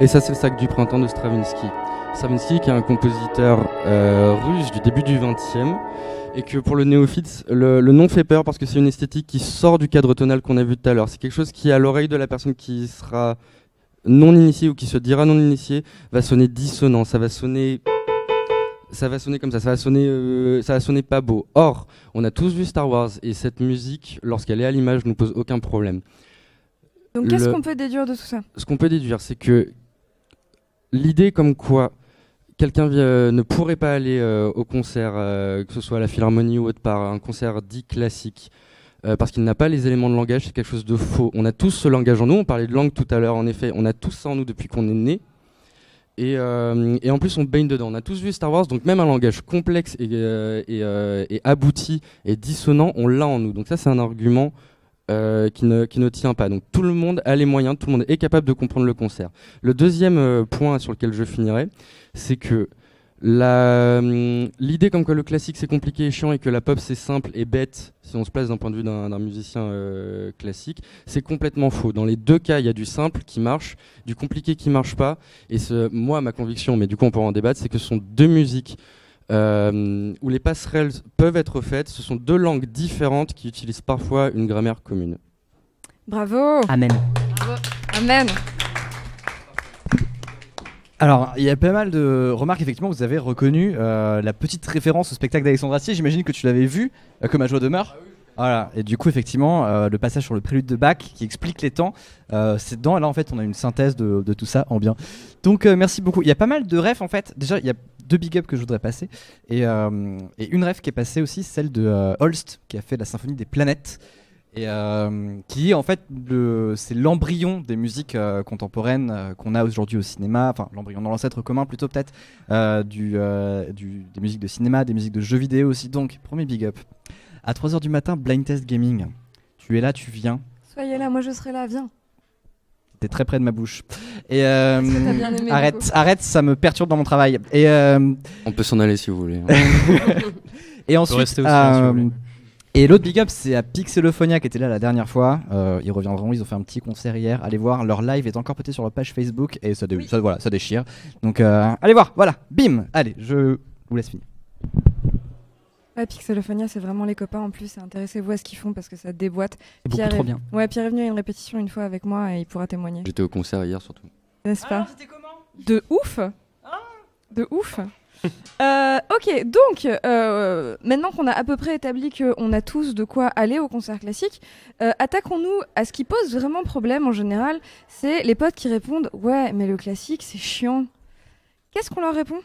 Et ça, c'est le Sac du printemps de Stravinsky. Stravinsky, qui est un compositeur russe du début du XXe, et que pour le néophyte, le nom fait peur parce que c'est une esthétique qui sort du cadre tonal qu'on a vu tout à l'heure. C'est quelque chose qui, à l'oreille de la personne qui sera non initié ou qui se dira non initié, va sonner dissonant, ça va sonner comme ça, ça va sonner pas beau. Or, on a tous vu Star Wars et cette musique, lorsqu'elle est à l'image, ne pose aucun problème. Donc qu'est-ce qu'on peut déduire de tout ça? Ce qu'on peut déduire, c'est que l'idée comme quoi quelqu'un ne pourrait pas aller au concert, que ce soit à la Philharmonie ou autre part, un concert dit classique, parce qu'il n'a pas les éléments de langage, c'est quelque chose de faux. On a tous ce langage en nous, on parlait de langue tout à l'heure, en effet, on a tous ça en nous depuis qu'on est né, et en plus on baigne dedans. On a tous vu Star Wars, donc même un langage complexe et abouti et dissonant, on l'a en nous. Donc ça, c'est un argument qui ne tient pas. Donc tout le monde a les moyens, tout le monde est capable de comprendre le concert. Le deuxième point sur lequel je finirai, c'est que l'idée comme quoi le classique c'est compliqué et chiant et que la pop c'est simple et bête, si on se place d'un point de vue d'un musicien classique, c'est complètement faux. Dans les deux cas, il y a du simple qui marche, du compliqué qui marche pas. Et moi, ma conviction, mais du coup on pourra en débattre, c'est que ce sont deux musiques où les passerelles peuvent être faites. Ce sont deux langues différentes qui utilisent parfois une grammaire commune. Bravo. Amen. Bravo. Amen. Alors, il y a pas mal de remarques, effectivement, vous avez reconnu la petite référence au spectacle d'Alexandre Astier. J'imagine que tu l'avais vu, comme à joie demeure. Voilà, et du coup, effectivement, le passage sur le prélude de Bach qui explique les temps, c'est dedans. Et là, en fait, on a une synthèse de tout ça en bien. Donc, merci beaucoup. Il y a pas mal de refs, en fait. Déjà, il y a deux big up que je voudrais passer. Et une ref qui est passée aussi, celle de Holst, qui a fait la symphonie des planètes. Et qui est en fait c'est l'embryon des musiques contemporaines qu'on a aujourd'hui au cinéma, enfin l'embryon dans l'ancêtre commun plutôt peut-être, des musiques de cinéma, des musiques de jeux vidéo aussi. Donc premier big up. À 3h du matin, Blind Test Gaming. Tu es là, tu viens. Soyez là, moi je serai là, viens. T'es très près de ma bouche. Et T'as bien aimé, arrête, ça me perturbe dans mon travail. Et On peut s'en aller si vous voulez. et On peut rester ensuite, aussi, hein, si vous voulez. et l'autre big up, c'est à Pixelophonia qui était là la dernière fois. Ils reviendront, ils ont fait un petit concert hier. Allez voir, leur live est encore peut-être sur leur page Facebook et ça déchire. Donc allez voir, voilà, bim. Allez, je vous laisse finir. Ouais, Pixelophonia, c'est vraiment les copains en plus. Intéressez-vous à ce qu'ils font parce que ça déboîte. C'est beaucoup trop bien. Ouais, Pierre est venu à une répétition une fois avec moi et il pourra témoigner. J'étais au concert hier surtout. N'est-ce pas? C'était comment? De ouf. De ouf. Ok, donc maintenant qu'on a à peu près établi qu'on a tous de quoi aller au concert classique, attaquons-nous à ce qui pose vraiment problème en général, c'est les potes qui répondent « Ouais, mais le classique, c'est chiant ». Qu'est-ce qu'on leur répond?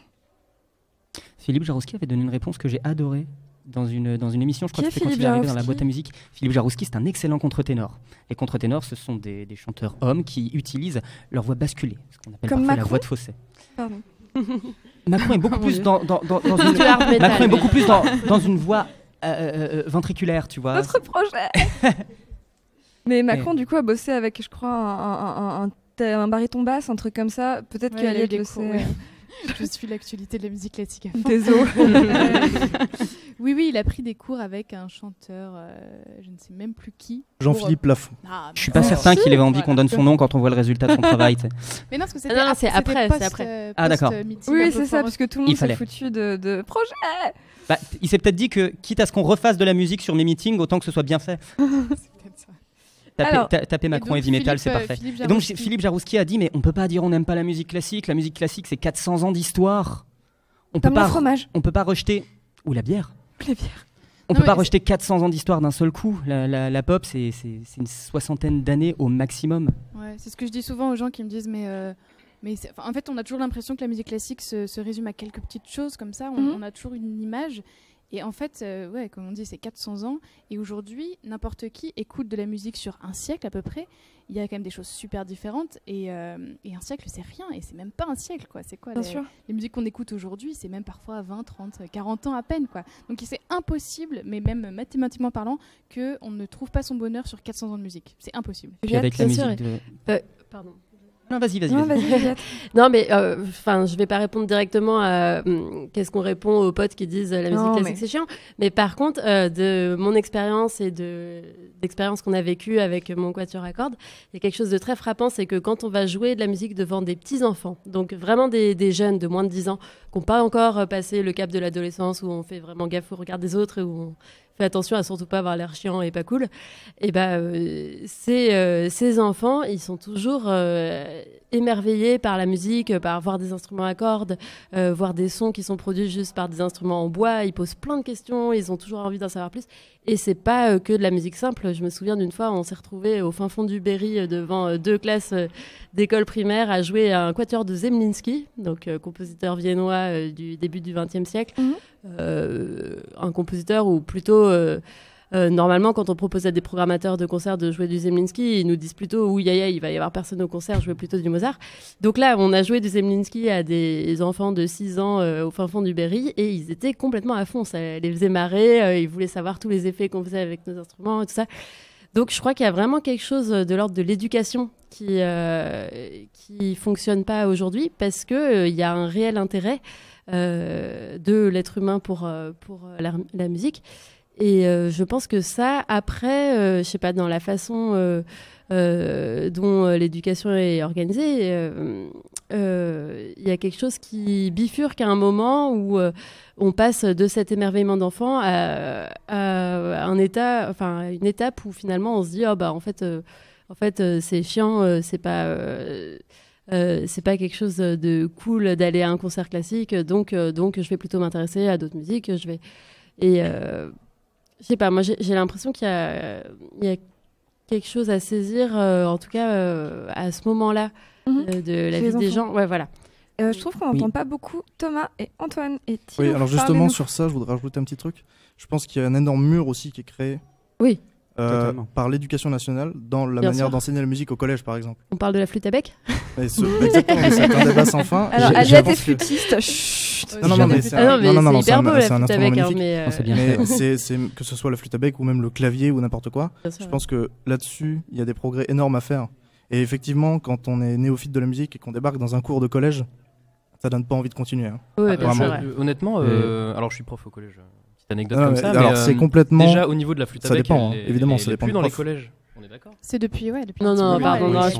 Philippe Jarouski avait donné une réponse que j'ai adorée dans une émission, je crois Qui que c'était quand est il est arrivé dans la Philippe boîte à musique. Philippe Jarouski, c'est un excellent contre-ténor. Les contre-ténors, ce sont des chanteurs hommes qui utilisent leur voix basculée, ce qu'on appelle Comme parfois la Macron voix de fausset. Pardon. Macron est beaucoup Oh mon plus Dieu. dans une Macron est beaucoup plus dans une voix ventriculaire, tu vois. Notre projet. Mais Macron, du coup, a bossé avec, je crois, un baryton basse, un truc comme ça. Peut-être Ouais, que il a eu Aliette des le cours, sait. ouais. Je suis l'actualité de la musique classique à fond. Désolé. Oui, il a pris des cours avec un chanteur, je ne sais même plus qui. Jean-Philippe Lafont. Ah, Je suis pas certain qu'il ait envie qu'on donne son nom quand on voit le résultat de son travail. Tu sais. Mais non, parce que c'était Non, c'est après, post, c'est après. Ah, d'accord. post-meeting, un Oui, peu c'est ça, foireux. parce que tout le Il monde s'est fallait. foutu de projet. Bah, il s'est peut-être dit que, quitte à ce qu'on refasse de la musique sur mes meetings, autant que ce soit bien fait. C'est peut-être ça. Alors, Tapez Macron donc, Heavy Metal, Philippe, c'est parfait. Philippe Et donc Jarouski. Philippe Jarouski a dit, mais on peut pas dire on n'aime pas la musique classique. La musique classique, c'est 400 ans d'histoire. On peut Comme le pas, fromage. on peut pas rejeter ou la bière. Les bières. On Non, peut pas mais rejeter 400 ans d'histoire d'un seul coup. La pop, c'est une soixantaine d'années au maximum. Ouais, c'est ce que je dis souvent aux gens qui me disent en fait on a toujours l'impression que la musique classique se résume à quelques petites choses comme ça, on a toujours une image et en fait ouais, comme on dit c'est 400 ans et aujourd'hui n'importe qui écoute de la musique sur un siècle à peu près, il y a quand même des choses super différentes et un siècle c'est rien et c'est même pas un siècle quoi, c'est quoi Bien sûr. les musiques qu'on écoute aujourd'hui, c'est même parfois 20, 30, 40 ans à peine quoi. Donc c'est impossible, mais même mathématiquement parlant, qu'on ne trouve pas son bonheur sur 400 ans de musique. C'est impossible. Puis avec la bien sûr, musique de... Pardon. Non, vas-y. Non, vas-y, Juliette. Non, mais je vais pas répondre directement à qu'est-ce qu'on répond aux potes qui disent la musique Non, classique mais- c'est chiant. Mais par contre, de mon expérience et d'expérience qu'on a vécue avec mon quatuor à cordes, il y a quelque chose de très frappant, c'est que quand on va jouer de la musique devant des petits enfants, donc vraiment des jeunes de moins de 10 ans, qui n'ont pas encore passé le cap de l'adolescence, où on fait vraiment gaffe au regard des autres et où on fait attention à surtout pas avoir l'air chiant et pas cool, et ces enfants, ils sont toujours émerveillés par la musique, par voir des instruments à cordes, voir des sons qui sont produits juste par des instruments en bois. Ils posent plein de questions, ils ont toujours envie d'en savoir plus. Et c'est pas que de la musique simple. Je me souviens d'une fois, on s'est retrouvés au fin fond du Berry devant 2 classes d'école primaire à jouer à un quatuor de Zemlinsky, donc compositeur viennois du début du XXe siècle. Un compositeur où plutôt normalement quand on propose à des programmateurs de concerts de jouer du Zemlinsky, ils nous disent plutôt oui il va y avoir personne au concert, jouer plutôt du Mozart. Donc là on a joué du Zemlinsky à des enfants de 6 ans au fin fond du Berry et ils étaient complètement à fond, ça les faisait marrer, ils voulaient savoir tous les effets qu'on faisait avec nos instruments et tout ça. Donc je crois qu'il y a vraiment quelque chose de l'ordre de l'éducation qui fonctionne pas aujourd'hui parce que il y a un réel intérêt de l'être humain pour la musique. Et je pense que ça, après, je sais pas, dans la façon dont l'éducation est organisée, il y a quelque chose qui bifurque à un moment où on passe de cet émerveillement d'enfant à un état, enfin une étape où finalement on se dit en fait c'est chiant, c'est pas quelque chose de cool d'aller à un concert classique, donc je vais plutôt m'intéresser à d'autres musiques. Je sais pas, moi j'ai l'impression qu'il y a quelque chose à saisir, en tout cas à ce moment-là de la vie des gens. Ouais, voilà. Je trouve qu'on n'entend pas beaucoup Thomas et Antoine et Thilo. Oui, alors justement Parlez-nous. sur ça, je voudrais rajouter un petit truc. Je pense qu'il y a un énorme mur aussi qui est créé. Oui. Totalement. par l'éducation nationale dans la Bien manière sûr. d'enseigner la musique au collège, par exemple. On parle de la flûte à bec? Exactement, mais c'est un débat sans fin. Alors, Je Aliette pense est que- flûtiste. Chut. Non, mais c'est Ah non, mais c'est c'est hyper beau la c'est un flûte à instrument bec, hein, magnifique. mais Non, c'est bien. Mais c'est que ce soit la flûte à bec ou même le clavier ou n'importe quoi, bien sûr, je pense que là-dessus, il y a des progrès énormes à faire. Et effectivement, quand on est néophyte de la musique et qu'on débarque dans un cours de collège, ça donne pas envie de continuer. Hein. ouais, bien sûr, vraiment. ouais. Honnêtement, alors je suis prof au collège. Petite anecdote Non, comme mais ça. alors, mais, c'est complètement- Déjà au niveau de la flûte à ça bec, dépend, hein. Évidemment, elle ça est dépend plus du dans les prof. collèges. On est d'accord? C'est depuis, depuis Non, un petit non, moment. pardon, Ouais, non, ouais.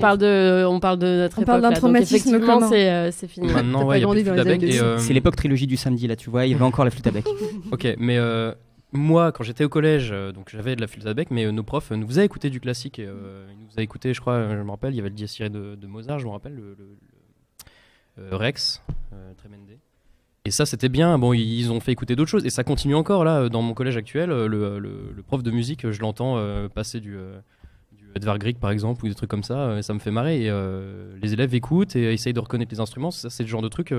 on parle de notre On époque. parle d'un là, donc traumatisme effectivement, commun. c'est fini. Maintenant, T'as ouais, pas il y a grandi plus de dans flûte à les bec. années Et, 2000. C'est l'époque trilogie du samedi, là, tu vois, il y avait encore la flûte à bec. Ok, mais moi, quand j'étais au collège, donc j'avais de la flûte à bec, mais nos profs nous faisaient écouter du classique. Et, ils nous faisaient écouter, je crois, je me rappelle, il y avait le Dies Irae de Mozart, je me rappelle, le Rex, Tremende. Et ça, c'était bien. Bon, ils ont fait écouter d'autres choses, et ça continue encore là dans mon collège actuel. Le prof de musique, je l'entends passer du Edvard Grieg par exemple, ou des trucs comme ça, et ça me fait marrer. Et les élèves écoutent et essayent de reconnaître les instruments. Ça, c'est le genre de truc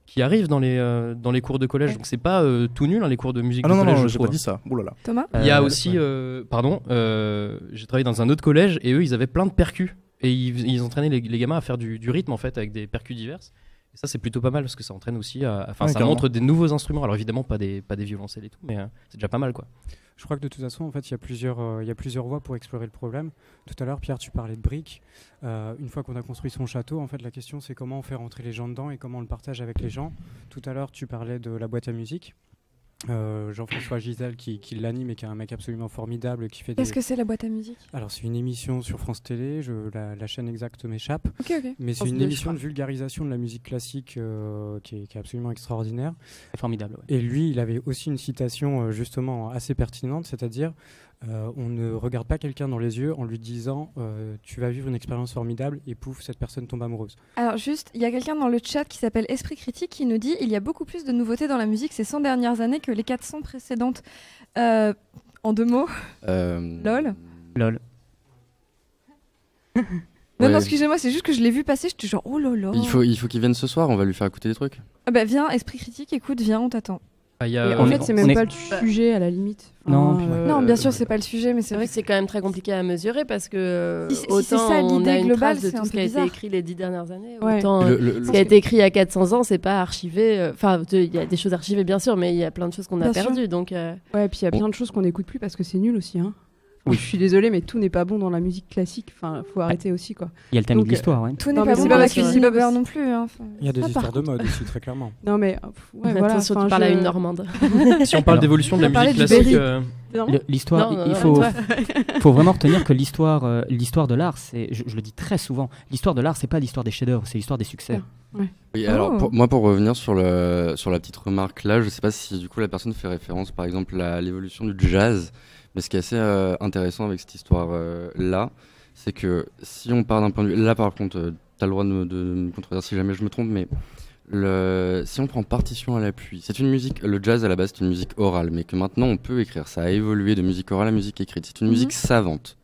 qui arrive dans les cours de collège. Donc c'est pas tout nul, hein, les cours de musique Ah de non, collège. non, je j'ai trouve. pas dit ça. Ouh là là. Thomas? Il y a aussi, ouais. j'ai travaillé dans un autre collège et eux, ils avaient plein de percus et ils entraînaient les gamins à faire du rythme en fait avec des percus diverses. Et ça, c'est plutôt pas mal parce que ça entraîne aussi enfin, Ouais, ça carrément. montre des nouveaux instruments. Alors évidemment, pas des violoncelles et tout, mais c'est déjà pas mal quoi. Je crois que de toute façon, en fait, il y a plusieurs voies pour explorer le problème. Tout à l'heure, Pierre, tu parlais de briques. Une fois qu'on a construit son château, en fait, la question, c'est comment on fait rentrer les gens dedans et comment on le partage avec les gens. Tout à l'heure, tu parlais de la boîte à musique. Jean-François Gisèle qui l'anime et qui est un mec absolument formidable qui fait Qu'est-ce que c'est la boîte à musique? Alors c'est une émission sur France Télé, la chaîne exacte m'échappe, Ok, ok. mais c'est France une 2, émission je de vulgarisation de la musique classique qui est absolument extraordinaire. C'est formidable, ouais. Et lui, il avait aussi une citation justement assez pertinente, c'est-à-dire on ne regarde pas quelqu'un dans les yeux en lui disant tu vas vivre une expérience formidable et pouf, cette personne tombe amoureuse. Alors juste, il y a quelqu'un dans le chat qui s'appelle Esprit Critique qui nous dit il y a beaucoup plus de nouveautés dans la musique ces 100 dernières années que les 400 précédentes. En 2 mots. Lol. Lol. Non, Ouais. non, excusez-moi, c'est juste que je l'ai vu passer, j'étais genre oh là là. Il faut qu'il vienne ce soir, on va lui faire écouter des trucs. Ah bah viens, Esprit Critique, écoute, viens, on t'attend. Ah, il y Et a, en fait, c'est même on est- pas le sujet à la limite. Non, puis- Non, bien sûr, c'est pas le sujet, mais c'est vrai que C'est quand même très compliqué à mesurer parce que Si c'est autant ça, on l'idée a une globale, trace de c'est tout un ce peu qui a été bizarre. écrit les 10 dernières années, Ouais. autant ce qui a été écrit il y a 400 ans, c'est pas archivé. Enfin, il y a des choses archivées bien sûr, mais il y a plein de choses qu'on a Bien sûr. perdues. Donc, Ouais, et puis il y a plein de choses qu'on n'écoute plus parce que c'est nul aussi. Hein. Enfin, Oui. Je suis désolée, mais tout n'est pas bon dans la musique classique. Enfin, faut arrêter aussi, quoi. Il y a le tamis Donc, de l'histoire, ouais. tout n'est Non, pas mais bon c'est dans pas la parce que- cuisine Bobber non plus. Hein. Enfin, Il y a des ça, par histoires de contre. mode aussi, très clairement. Non, mais ouais, voilà. attention, enfin, tu parles à je- une Normande. si on parle Alors, d'évolution de la on va musique parler du classique, Berry. L'histoire, Non, il non, faut, toi. faut vraiment retenir que l'histoire de l'art, c'est, je le dis très souvent, l'histoire de l'art, c'est pas l'histoire des chefs-d'œuvre, c'est l'histoire des succès. Oui, alors Oh. pour revenir sur la petite remarque là, je sais pas si du coup la personne fait référence par exemple à l'évolution du jazz, mais ce qui est assez intéressant avec cette histoire là, c'est que si on part d'un point de vue, là par contre, tu as le droit de me contredire si jamais je me trompe, mais si on prend partition à l'appui, c'est une musique, le jazz à la base c'est une musique orale, mais que maintenant on peut écrire, ça a évolué de musique orale à musique écrite, c'est une musique savante.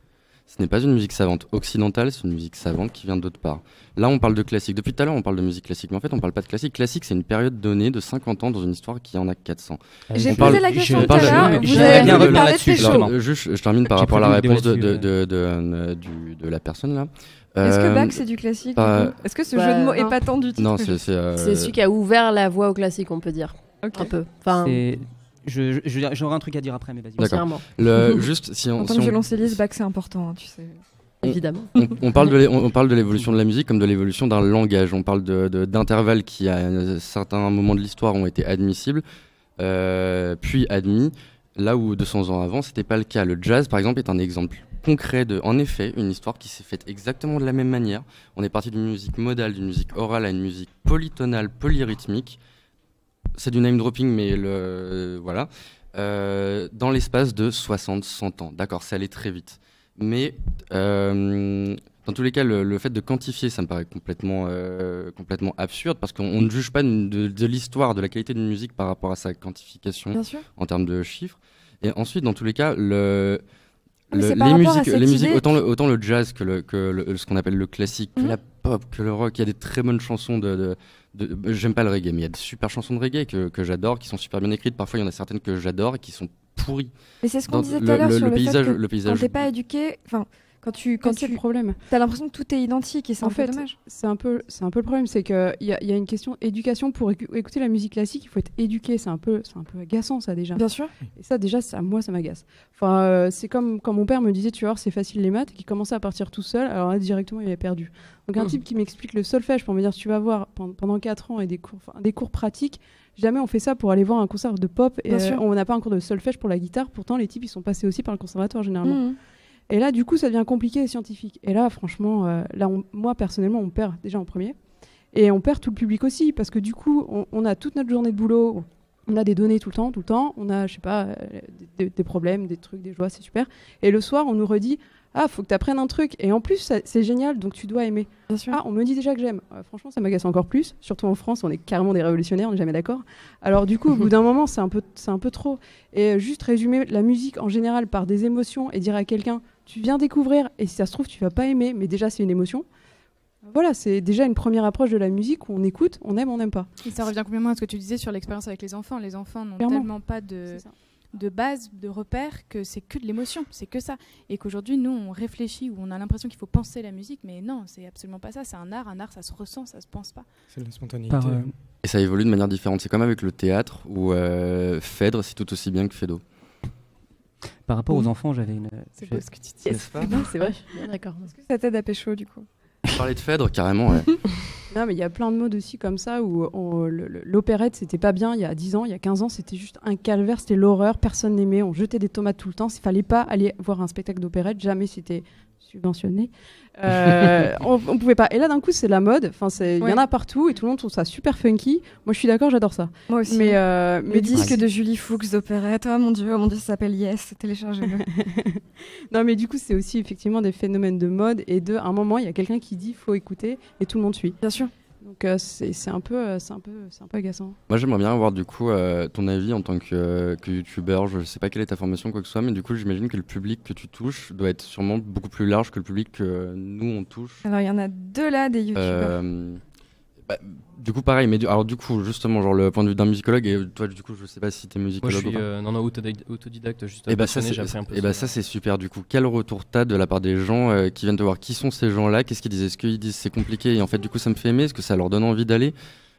Ce n'est pas une musique savante occidentale, c'est une musique savante qui vient d'autre part. Là, on parle de classique. Depuis tout à l'heure, on parle de musique classique, mais en fait, on parle pas de classique. Classique, c'est une période donnée de 50 ans dans une histoire qui en a 400. J'ai On posé parle- la question on tout à parle- l'heure, je- vous j'aimerais avez bien voulu revenir parler de là-dessus, pécho. justement. Alors, juste, je termine par J'ai rapport à la prévu une réponse vidéo de la personne là. Est-ce que Euh, Bach c'est du classique bah, du coup Est-ce que ce bah, jeu de mots non. épatant du titre Non, c'est C'est celui qui a ouvert la voie au classique, on peut dire. Ok. Un peu. Enfin, J'aurai un truc à dire après, mais vas-y. D'accord. entièrement, juste si En on, tant si que on- violoncelliste, Bach c'est important, hein, tu sais. évidemment. on parle de l'évolution de la musique comme de l'évolution d'un langage. On parle d'intervalles qui, à un certain moment de l'histoire, ont été admissibles, puis admis, là où 200 ans avant, c'était pas le cas. Le jazz, par exemple, est un exemple concret de, en effet, une histoire qui s'est faite exactement de la même manière. On est parti d'une musique modale, d'une musique orale à une musique polytonale, polyrythmique. C'est du name dropping, mais voilà. Dans l'espace de 60-100 ans. D'accord, c'est allé très vite. Mais dans tous les cas, le fait de quantifier, ça me paraît complètement absurde parce qu'on ne juge pas de l'histoire, de la qualité d'une musique par rapport à sa quantification Bien sûr. en termes de chiffres. Et ensuite, dans tous les cas, mais c'est par les rapport à musiques, cette idée autant le jazz que ce qu'on appelle le classique, que Mhm. la pop, que le rock, il y a des très bonnes chansons j'aime pas le reggae, mais il y a de super chansons de reggae que j'adore, qui sont super bien écrites. Parfois, il y en a certaines que j'adore et qui sont pourri. Mais c'est ce qu'on Dans disait tout à l'heure sur le paysage, fait que le paysage. quand t'es pas éduqué, enfin, quand C'est le problème. t'as l'impression que tout est identique et c'est En un peu fait, dommage. c'est un peu le problème, c'est qu'il y a une question éducation. Pour écouter la musique classique, il faut être éduqué. C'est un peu agaçant, ça, déjà. Bien sûr. Et ça, déjà, moi, ça m'agace. Enfin, c'est comme quand mon père me disait, tu vois, c'est facile les maths, et qu'il commençait à partir tout seul, alors là, directement, il avait perdu. Donc, un type qui m'explique le solfège pour me dire, tu vas voir, pendant 4 ans, et des cours pratiques, jamais on fait ça pour aller voir un concert de pop, et Bien sûr. on n'a pas un cours de solfège pour la guitare. Pourtant, les types, ils sont passés aussi par le conservatoire, généralement. Mhm. Et là, du coup, ça devient compliqué et scientifique. Et là, franchement, moi, personnellement, on perd déjà en premier. Et on perd tout le public aussi, parce que du coup, on a toute notre journée de boulot, on a des données tout le temps, on a, je sais pas, des problèmes, des trucs, des joies, c'est super. Et le soir, on nous redit, ah, faut que tu apprennes un truc. Et en plus, c'est génial, donc tu dois aimer. Bien sûr. Ah, on me dit déjà que j'aime. Franchement, ça m'agace encore plus. Surtout en France, on est carrément des révolutionnaires, on n'est jamais d'accord. Alors du coup, au bout d'un moment, c'est un peu trop. Et juste résumer la musique en général par des émotions et dire à quelqu'un, tu viens découvrir, et si ça se trouve, tu vas pas aimer, mais déjà, c'est une émotion. Voilà, c'est déjà une première approche de la musique où on écoute, on aime, on n'aime pas. Et ça revient complètement à ce que tu disais sur l'expérience avec les enfants. Les enfants n'ont Clairement. tellement pas de base, de repères, que c'est que de l'émotion, c'est que ça. Et qu'aujourd'hui, nous, on réfléchit ou on a l'impression qu'il faut penser la musique, mais non, c'est absolument pas ça. C'est un art, ça se ressent, ça se pense pas. C'est de la spontanéité. Et ça évolue de manière différente. C'est comme avec le théâtre où Phèdre, c'est tout aussi bien que Feydeau. Par rapport aux enfants, j'avais une. C'est beau ce que tu dis. N'est-ce pas ? C'est vrai. D'accord. Est-ce que ça t'aide à pécho, du coup? Parler de Phèdre, carrément, ouais. Non, mais il y a plein de modes aussi comme ça où l'opérette, c'était pas bien il y a 10 ans, il y a 15 ans, c'était juste un calvaire, c'était l'horreur, personne n'aimait, on jetait des tomates tout le temps. Il fallait pas aller voir un spectacle d'opérette, jamais c'était subventionné. On pouvait pas. Et là, d'un coup, c'est la mode, enfin, il y en a partout et tout le monde trouve ça super funky. Moi, je suis d'accord, j'adore ça. Moi aussi. Mais le disque de Julie Fuchs d'opérette, oh mon dieu, ça s'appelle Yes, téléchargez-le. Non, mais du coup, c'est aussi effectivement des phénomènes de mode et à un moment, il y a quelqu'un qui dit faut écouter et tout le monde suit. Bien sûr. Donc c'est un peu agaçant. Moi, j'aimerais bien avoir du coup ton avis en tant que youtubeur. Je sais pas quelle est ta formation, quoi que ce soit, mais du coup, j'imagine que le public que tu touches doit être sûrement beaucoup plus large que le public que nous on touche. Alors, il y en a 2 là, des youtubeurs. Du coup, pareil, mais alors du coup, justement, genre le point de vue d'un musicologue, et toi, du coup, je sais pas si t'es Moi, musicologue je suis ou pas. autodidacte, juste. Et bah ça, passionné, j'ai appris un peu et bah ça c'est super du coup. Quel retour t'as de la part des gens qui viennent te voir? Qui sont ces gens-là? Qu'est-ce qu'ils disent? Est-ce qu'ils disent c'est compliqué et en fait du coup ça me fait aimer? Est-ce que ça leur donne envie d'aller?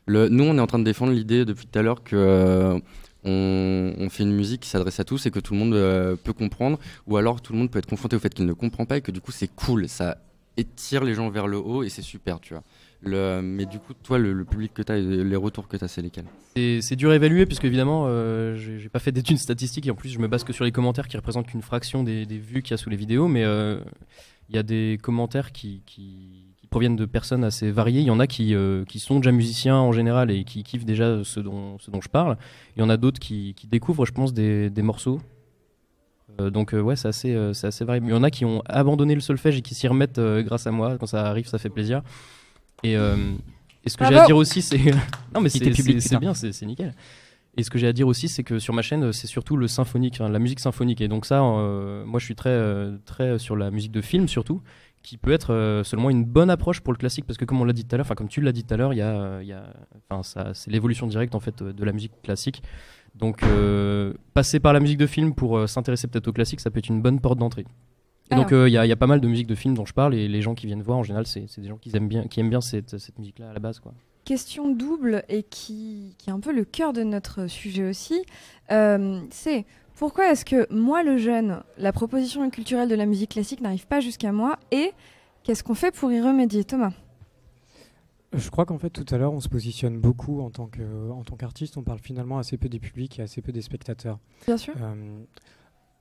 Nous on est en train de défendre l'idée depuis tout à l'heure que on fait une musique qui s'adresse à tous et que tout le monde peut comprendre, ou alors tout le monde peut être confronté au fait qu'il ne comprend pas et que du coup c'est cool, ça étire les gens vers le haut et c'est super, tu vois. Mais du coup, toi, le public que tu as et les retours que tu as, c'est lesquels? C'est dur à évaluer, puisque évidemment, j'ai pas fait d'études statistiques et en plus, je me base que sur les commentaires qui représentent qu'une fraction des vues qu'il y a sous les vidéos. Mais il y a des commentaires qui proviennent de personnes assez variées. Il y en a qui sont déjà musiciens en général et qui kiffent déjà ce dont je parle. Il y en a d'autres qui découvrent, je pense, des morceaux. Donc ouais, c'est assez varié. Il y en a qui ont abandonné le solfège et qui s'y remettent grâce à moi. Quand ça arrive, ça fait plaisir. Et ce que j'ai à dire aussi, c'est non mais c'est bien, c'est nickel. Et ce que j'ai à dire aussi, c'est que sur ma chaîne, c'est surtout le symphonique, la musique symphonique. Et donc ça, moi, je suis très sur la musique de film surtout, qui peut être seulement une bonne approche pour le classique, parce que comme on l'a dit tout à l'heure, enfin comme tu l'as dit tout à l'heure, c'est l'évolution directe en fait de la musique classique. Donc passer par la musique de film pour s'intéresser peut-être au classique, ça peut être une bonne porte d'entrée. Et donc il y a pas mal de musique de film dont je parle, et les gens qui viennent voir en général, c'est des gens qui aiment bien cette musique-là à la base, quoi. Question double et qui est un peu le cœur de notre sujet aussi, c'est pourquoi est-ce que moi le jeune, la proposition culturelle de la musique classique n'arrive pas jusqu'à moi, et qu'est-ce qu'on fait pour y remédier, Thomas? Je crois qu'en fait tout à l'heure on se positionne beaucoup en tant qu'artiste, on parle finalement assez peu des publics et assez peu des spectateurs. Bien sûr.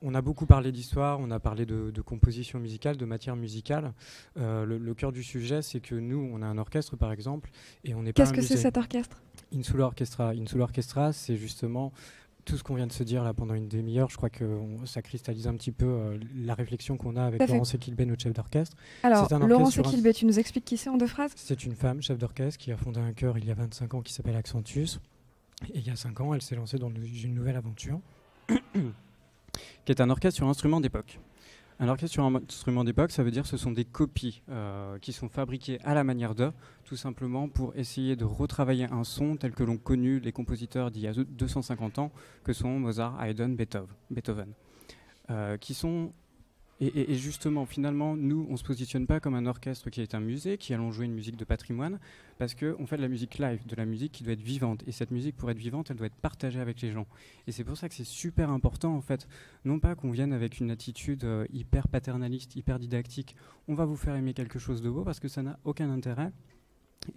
On a beaucoup parlé d'histoire, on a parlé de composition musicale, de matière musicale. Le cœur du sujet, c'est que nous, on a un orchestre par exemple, et on n'est pas. Qu'est-ce que c'est cet orchestre? Insula Orchestra, c'est justement tout ce qu'on vient de se dire là pendant une demi-heure. Je crois que ça cristallise un petit peu la réflexion qu'on a avec Laurence Equilbet, notre chef d'orchestre. Alors, Laurence Equilbet, tu nous expliques qui c'est en 2 phrases? C'est une femme, chef d'orchestre, qui a fondé un chœur il y a 25 ans qui s'appelle Accentus. Et il y a 5 ans, elle s'est lancée dans une nouvelle aventure. Qui est un orchestre sur instruments d'époque. Un orchestre sur un instrument d'époque, ça veut dire que ce sont des copies qui sont fabriquées à la manière d'eux, tout simplement pour essayer de retravailler un son tel que l'ont connu les compositeurs d'il y a 250 ans, que sont Mozart, Haydn, Beethoven. Qui sont et justement, finalement, nous, on ne se positionne pas comme un orchestre qui est un musée, qui allons jouer une musique de patrimoine, parce qu'on fait de la musique live, de la musique qui doit être vivante. Et cette musique, pour être vivante, elle doit être partagée avec les gens. Et c'est pour ça que c'est super important, en fait, non pas qu'on vienne avec une attitude hyper paternaliste, hyper didactique, on va vous faire aimer quelque chose de beau, parce que ça n'a aucun intérêt.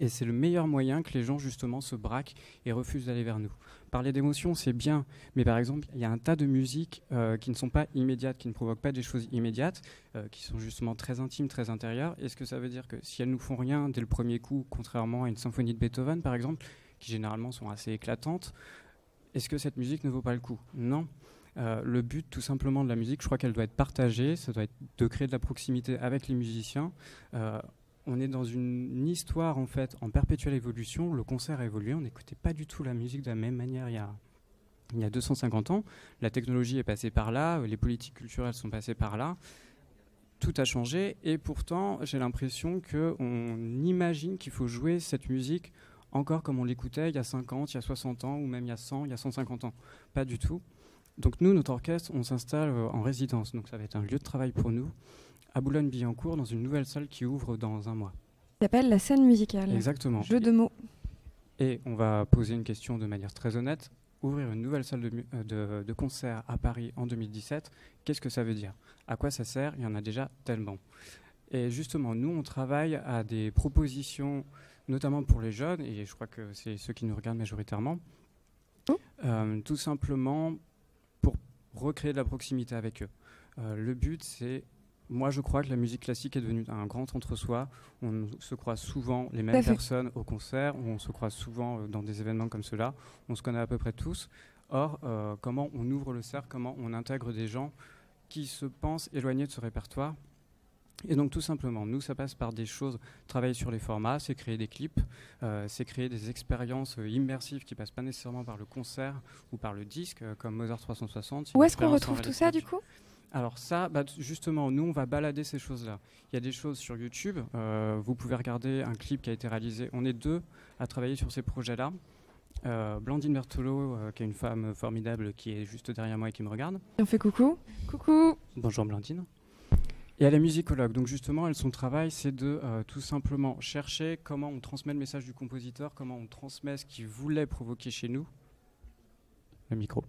Et c'est le meilleur moyen que les gens justement se braquent et refusent d'aller vers nous. Parler d'émotion, c'est bien, mais par exemple, il y a un tas de musiques qui ne sont pas immédiates, qui ne provoquent pas des choses immédiates, qui sont justement très intimes, très intérieures. Est-ce que ça veut dire que si elles nous font rien dès le premier coup, contrairement à une symphonie de Beethoven par exemple, qui généralement sont assez éclatantes, est-ce que cette musique ne vaut pas le coup? Non. Le but tout simplement de la musique, je crois qu'elle doit être partagée, ça doit être de créer de la proximité avec les musiciens. On est dans une histoire en fait en perpétuelle évolution. Le concert a évolué, on n'écoutait pas du tout la musique de la même manière il y a 250 ans. La technologie est passée par là, les politiques culturelles sont passées par là. Tout a changé et pourtant j'ai l'impression qu'on imagine qu'il faut jouer cette musique encore comme on l'écoutait il y a 50, il y a 60 ans ou même il y a 100, il y a 150 ans. Pas du tout. Donc nous, notre orchestre, on s'installe en résidence. Donc ça va être un lieu de travail pour nous à Boulogne-Billancourt, dans une nouvelle salle qui ouvre dans un mois. Ça s'appelle la scène musicale. Exactement. Jeu de mots. Et on va poser une question de manière très honnête. Ouvrir une nouvelle salle de concert à Paris en 2017, qu'est-ce que ça veut dire? À quoi ça sert? Il y en a déjà tellement. Et justement, nous, on travaille à des propositions, notamment pour les jeunes, et je crois que c'est ceux qui nous regardent majoritairement, tout simplement pour recréer de la proximité avec eux. Le but, c'est... Moi, je crois que la musique classique est devenue un grand entre-soi. On se croise souvent les mêmes personnes au concert, on se croise souvent dans des événements comme ceux-là. On se connaît à peu près tous. Or, comment on ouvre le cercle, comment on intègre des gens qui se pensent éloignés de ce répertoire. Et donc, tout simplement, nous, ça passe par des choses. Travailler sur les formats, c'est créer des clips, c'est créer des expériences immersives qui ne passent pas nécessairement par le concert ou par le disque, comme Mozart 360. Où est-ce qu'on retrouve tout ça, du coup ? Alors ça, justement, nous, on va balader ces choses-là. Il y a des choses sur YouTube. Vous pouvez regarder un clip qui a été réalisé. On est deux à travailler sur ces projets-là. Blandine Berthelot, qui est une femme formidable, qui est juste derrière moi et qui me regarde. Et on fait coucou. Coucou. Bonjour Blandine. Et elle est musicologue. Donc justement, son travail, c'est de tout simplement chercher comment on transmet le message du compositeur, comment on transmet ce qu'il voulait provoquer chez nous. Le micro.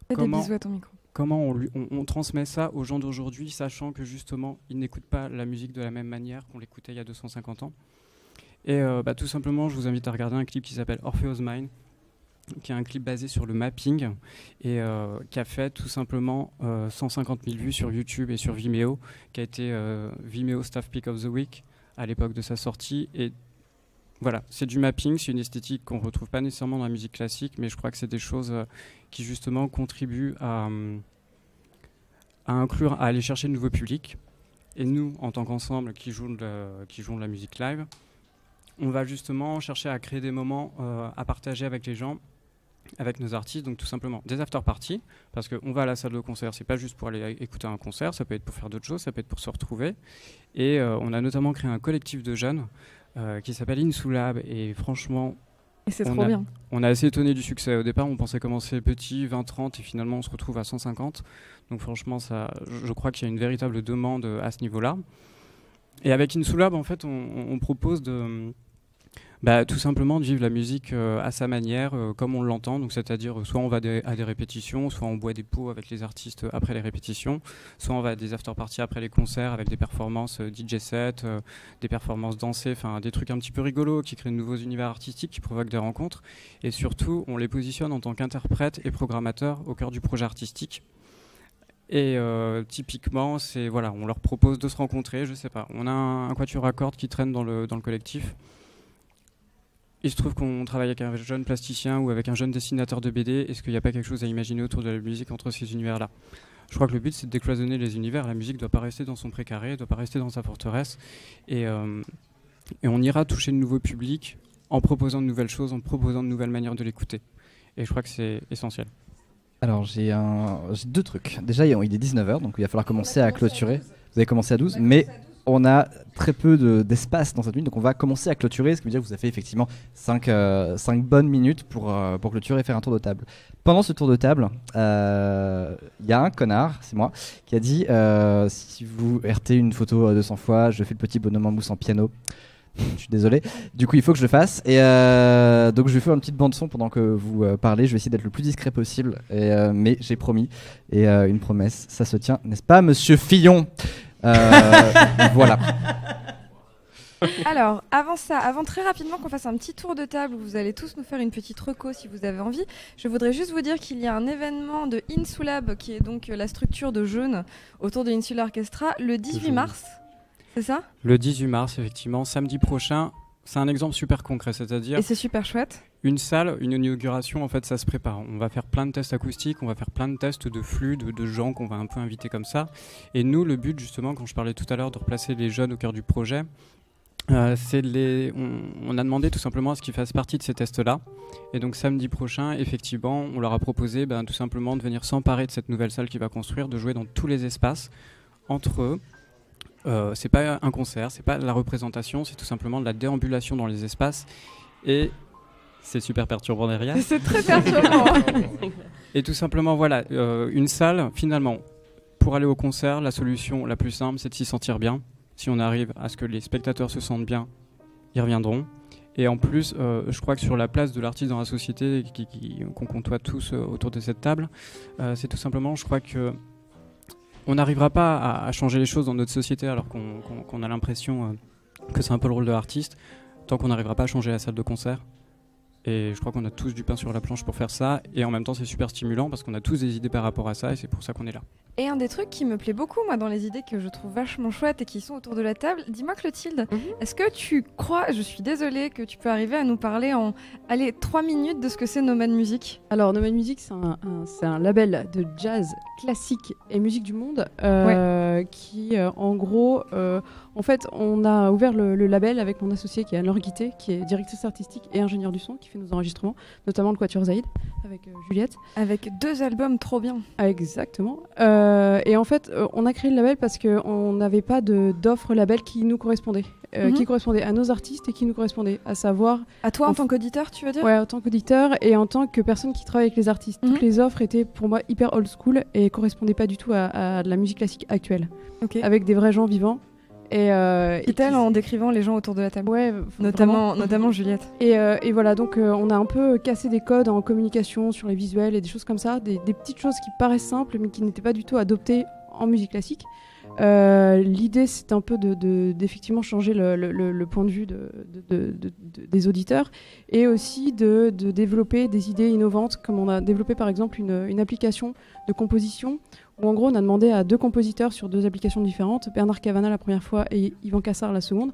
Fais des bisous à ton micro. Comment on transmet ça aux gens d'aujourd'hui, sachant que justement, ils n'écoutent pas la musique de la même manière qu'on l'écoutait il y a 250 ans. Et tout simplement, je vous invite à regarder un clip qui s'appelle Orpheus Mine, qui est un clip basé sur le mapping et qui a fait tout simplement 150 000 vues sur YouTube et sur Vimeo, qui a été Vimeo Staff Pick of the Week à l'époque de sa sortie. Et voilà, c'est du mapping, c'est une esthétique qu'on ne retrouve pas nécessairement dans la musique classique, mais je crois que c'est des choses qui justement contribuent à inclure, à aller chercher de nouveaux publics. Et nous, en tant qu'ensemble qui jouons de la musique live, on va justement chercher à créer des moments à partager avec les gens, avec nos artistes, donc tout simplement des after-parties, parce qu'on va à la salle de concert, c'est pas juste pour aller écouter un concert, ça peut être pour faire d'autres choses, ça peut être pour se retrouver. Et on a notamment créé un collectif de jeunes qui s'appelle Insulab, et franchement, et c'est trop bien. On a assez étonné du succès. Au départ, on pensait commencer petit, 20-30, et finalement on se retrouve à 150. Donc franchement, je crois qu'il y a une véritable demande à ce niveau-là. Et avec Insulab, en fait, on propose tout simplement de vivre la musique à sa manière, comme on l'entend. Donc, c'est-à-dire, soit on va à des répétitions, soit on boit des pots avec les artistes après les répétitions, soit on va à des after-parties après les concerts avec des performances DJ set, des performances dansées, enfin des trucs un petit peu rigolos qui créent de nouveaux univers artistiques, qui provoquent des rencontres. Et surtout, on les positionne en tant qu'interprètes et programmateurs au cœur du projet artistique. Et typiquement, on leur propose de se rencontrer, je sais pas. On a un quatuor à cordes qui traîne dans le collectif. Il se trouve qu'on travaille avec un jeune plasticien ou avec un jeune dessinateur de BD. Est-ce qu'il n'y a pas quelque chose à imaginer autour de la musique entre ces univers-là? Je crois que le but, c'est de décloisonner les univers. La musique ne doit pas rester dans son précaré, ne doit pas rester dans sa forteresse. Et on ira toucher de nouveaux publics en proposant de nouvelles choses, en proposant de nouvelles manières de l'écouter. Et je crois que c'est essentiel. Alors j'ai 2 trucs. Déjà il est 19h, donc il va falloir commencer à clôturer. Vous avez commencé à 12, mais on a très peu d'espace dans cette minute, donc on va commencer à clôturer, ce qui veut dire que vous avez fait effectivement 5 bonnes minutes pour clôturer et faire un tour de table. Pendant ce tour de table, il y a un connard, c'est moi, qui a dit si vous RT une photo 200 fois, je fais le petit bonhomme en mousse en piano. Je suis désolé. Du coup, il faut que je le fasse. Et donc, je vais faire une petite bande-son pendant que vous parlez. Je vais essayer d'être le plus discret possible. Mais j'ai promis. Et une promesse, ça se tient, n'est-ce pas, monsieur Fillon? Voilà. Alors, avant très rapidement qu'on fasse un petit tour de table où vous allez tous nous faire une petite reco si vous avez envie, je voudrais juste vous dire qu'il y a un événement de Insulab, qui est donc la structure de jeunes autour de Insular Orchestra, le 18 mars. C'est ça ? Le 18 mars, effectivement, samedi prochain. C'est un exemple super concret, c'est-à-dire... Et c'est super chouette. Une salle, une inauguration, en fait, ça se prépare. On va faire plein de tests acoustiques, on va faire plein de tests de flux, de gens qu'on va un peu inviter comme ça. Et nous, le but, justement, quand je parlais tout à l'heure de replacer les jeunes au cœur du projet, c'est on a demandé tout simplement à ce qu'ils fassent partie de ces tests-là. Et donc samedi prochain, effectivement, on leur a proposé tout simplement de venir s'emparer de cette nouvelle salle qu'ils va construire, de jouer dans tous les espaces entre eux. C'est pas un concert, c'est pas de la représentation, c'est tout simplement de la déambulation dans les espaces. Et c'est super perturbant derrière. C'est très perturbant. Et tout simplement, voilà, une salle, finalement, pour aller au concert, la solution la plus simple, c'est de s'y sentir bien. Si on arrive à ce que les spectateurs se sentent bien, ils reviendront. Et en plus, je crois que sur la place de l'artiste dans la société, qu'on côtoie tous autour de cette table, c'est tout simplement, je crois que on n'arrivera pas à changer les choses dans notre société alors qu'on a l'impression que c'est un peu le rôle de l'artiste, tant qu'on n'arrivera pas à changer la salle de concert. Et je crois qu'on a tous du pain sur la planche pour faire ça. Et en même temps, c'est super stimulant parce qu'on a tous des idées par rapport à ça et c'est pour ça qu'on est là. Et un des trucs qui me plaît beaucoup, moi, dans les idées que je trouve vachement chouettes et qui sont autour de la table, dis-moi Clotilde, est-ce que tu crois, je suis désolée, que tu peux arriver à nous parler en 3 minutes de ce que c'est Nomad Music ? Alors Nomad Music, c'est un label de jazz classique et musique du monde qui, en gros, en fait, on a ouvert le label avec mon associé qui est Anne-Laure Guité, qui est directrice artistique et ingénieure du son, qui fait nos enregistrements, notamment le Quatuor Zaïd avec Juliette. Avec 2 albums trop bien. Exactement. Et en fait, on a créé le label parce qu'on n'avait pas d'offre label qui nous correspondait, qui correspondait à nos artistes et qui nous correspondait, à savoir... À toi en tant qu'auditeur, tu veux dire ? Ouais, en tant qu'auditeur et en tant que personne qui travaille avec les artistes. Toutes les offres étaient pour moi hyper old school et correspondaient pas du tout à de la musique classique actuelle, avec des vrais gens vivants. Et en décrivant les gens autour de la table. Ouais, notamment Juliette. Et voilà, donc on a un peu cassé des codes en communication sur les visuels et des choses comme ça, des petites choses qui paraissent simples mais qui n'étaient pas du tout adoptées en musique classique. L'idée, c'est un peu d'effectivement changer le point de vue des auditeurs et aussi de développer des idées innovantes, comme on a développé par exemple une application de composition où en gros on a demandé à 2 compositeurs sur 2 applications différentes, Bernard Cavana la première fois et Yvan Cassard la seconde,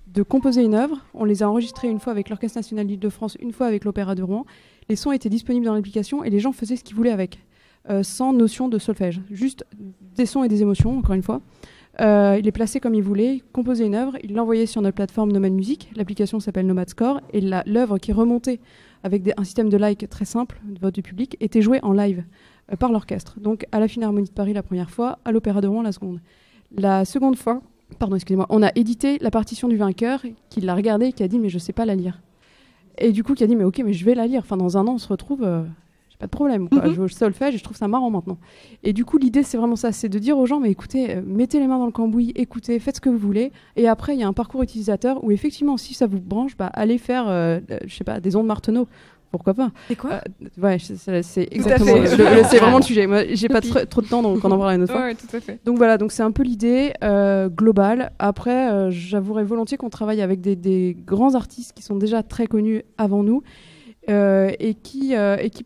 de composer une œuvre. On les a enregistrés une fois avec l'Orchestre National d'Île-de-France, une fois avec l'Opéra de Rouen. Les sons étaient disponibles dans l'application et les gens faisaient ce qu'ils voulaient avec. Sans notion de solfège, juste des sons et des émotions, encore une fois. Il les plaçait comme il voulait, composait une œuvre, il l'envoyait sur notre plateforme Nomad Music, l'application s'appelle Nomad Score, et l'œuvre qui remontait avec un système de like très simple, de vote du public, était jouée en live par l'orchestre. Donc à la Philharmonie de Paris la première fois, à l'Opéra de Rouen la seconde. La seconde fois, on a édité la partition du vainqueur, qui l'a regardée et qui a dit « mais je sais pas la lire ». Et du coup qui a dit « mais ok, mais je vais la lire, enfin dans un an on se retrouve... pas de problème, quoi. Je solfège et je trouve ça marrant maintenant. » Et du coup, l'idée, c'est vraiment ça, c'est de dire aux gens, mais écoutez, mettez les mains dans le cambouis, écoutez, faites ce que vous voulez. Et après, il y a un parcours utilisateur où effectivement, si ça vous branche, allez faire, je sais pas, des ondes Martenot. Pourquoi pas ? C'est quoi ? Ouais, c'est exactement. C'est vraiment le sujet. Moi, j'ai pas trop de temps, donc on en parlera une autre fois. Ouais, tout à fait. Donc voilà, donc c'est un peu l'idée globale. Après, j'avouerais volontiers qu'on travaille avec des grands artistes qui sont déjà très connus avant nous. Et qui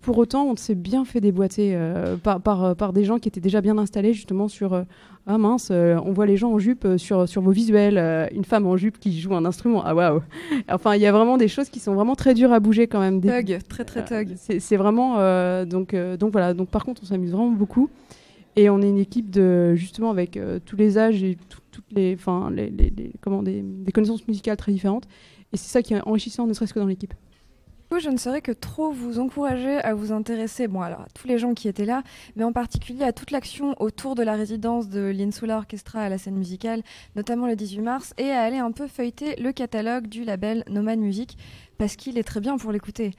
pour autant on s'est bien fait déboîter par des gens qui étaient déjà bien installés justement sur ah mince, on voit les gens en jupe sur vos visuels, une femme en jupe qui joue un instrument, ah waouh. Enfin il y a vraiment des choses qui sont vraiment très dures à bouger quand même. Thug, très thug. C'est vraiment donc voilà, donc par contre on s'amuse vraiment beaucoup et on est une équipe de justement avec tous les âges et toutes les des connaissances musicales très différentes et c'est ça qui est enrichissant ne serait-ce que dans l'équipe. Je ne saurais que trop vous encourager à vous intéresser, bon alors à tous les gens qui étaient là, mais en particulier à toute l'action autour de la résidence de l'Insula Orchestra à la scène musicale, notamment le 18 mars, et à aller un peu feuilleter le catalogue du label Nomad Music, parce qu'il est très bien pour l'écouter.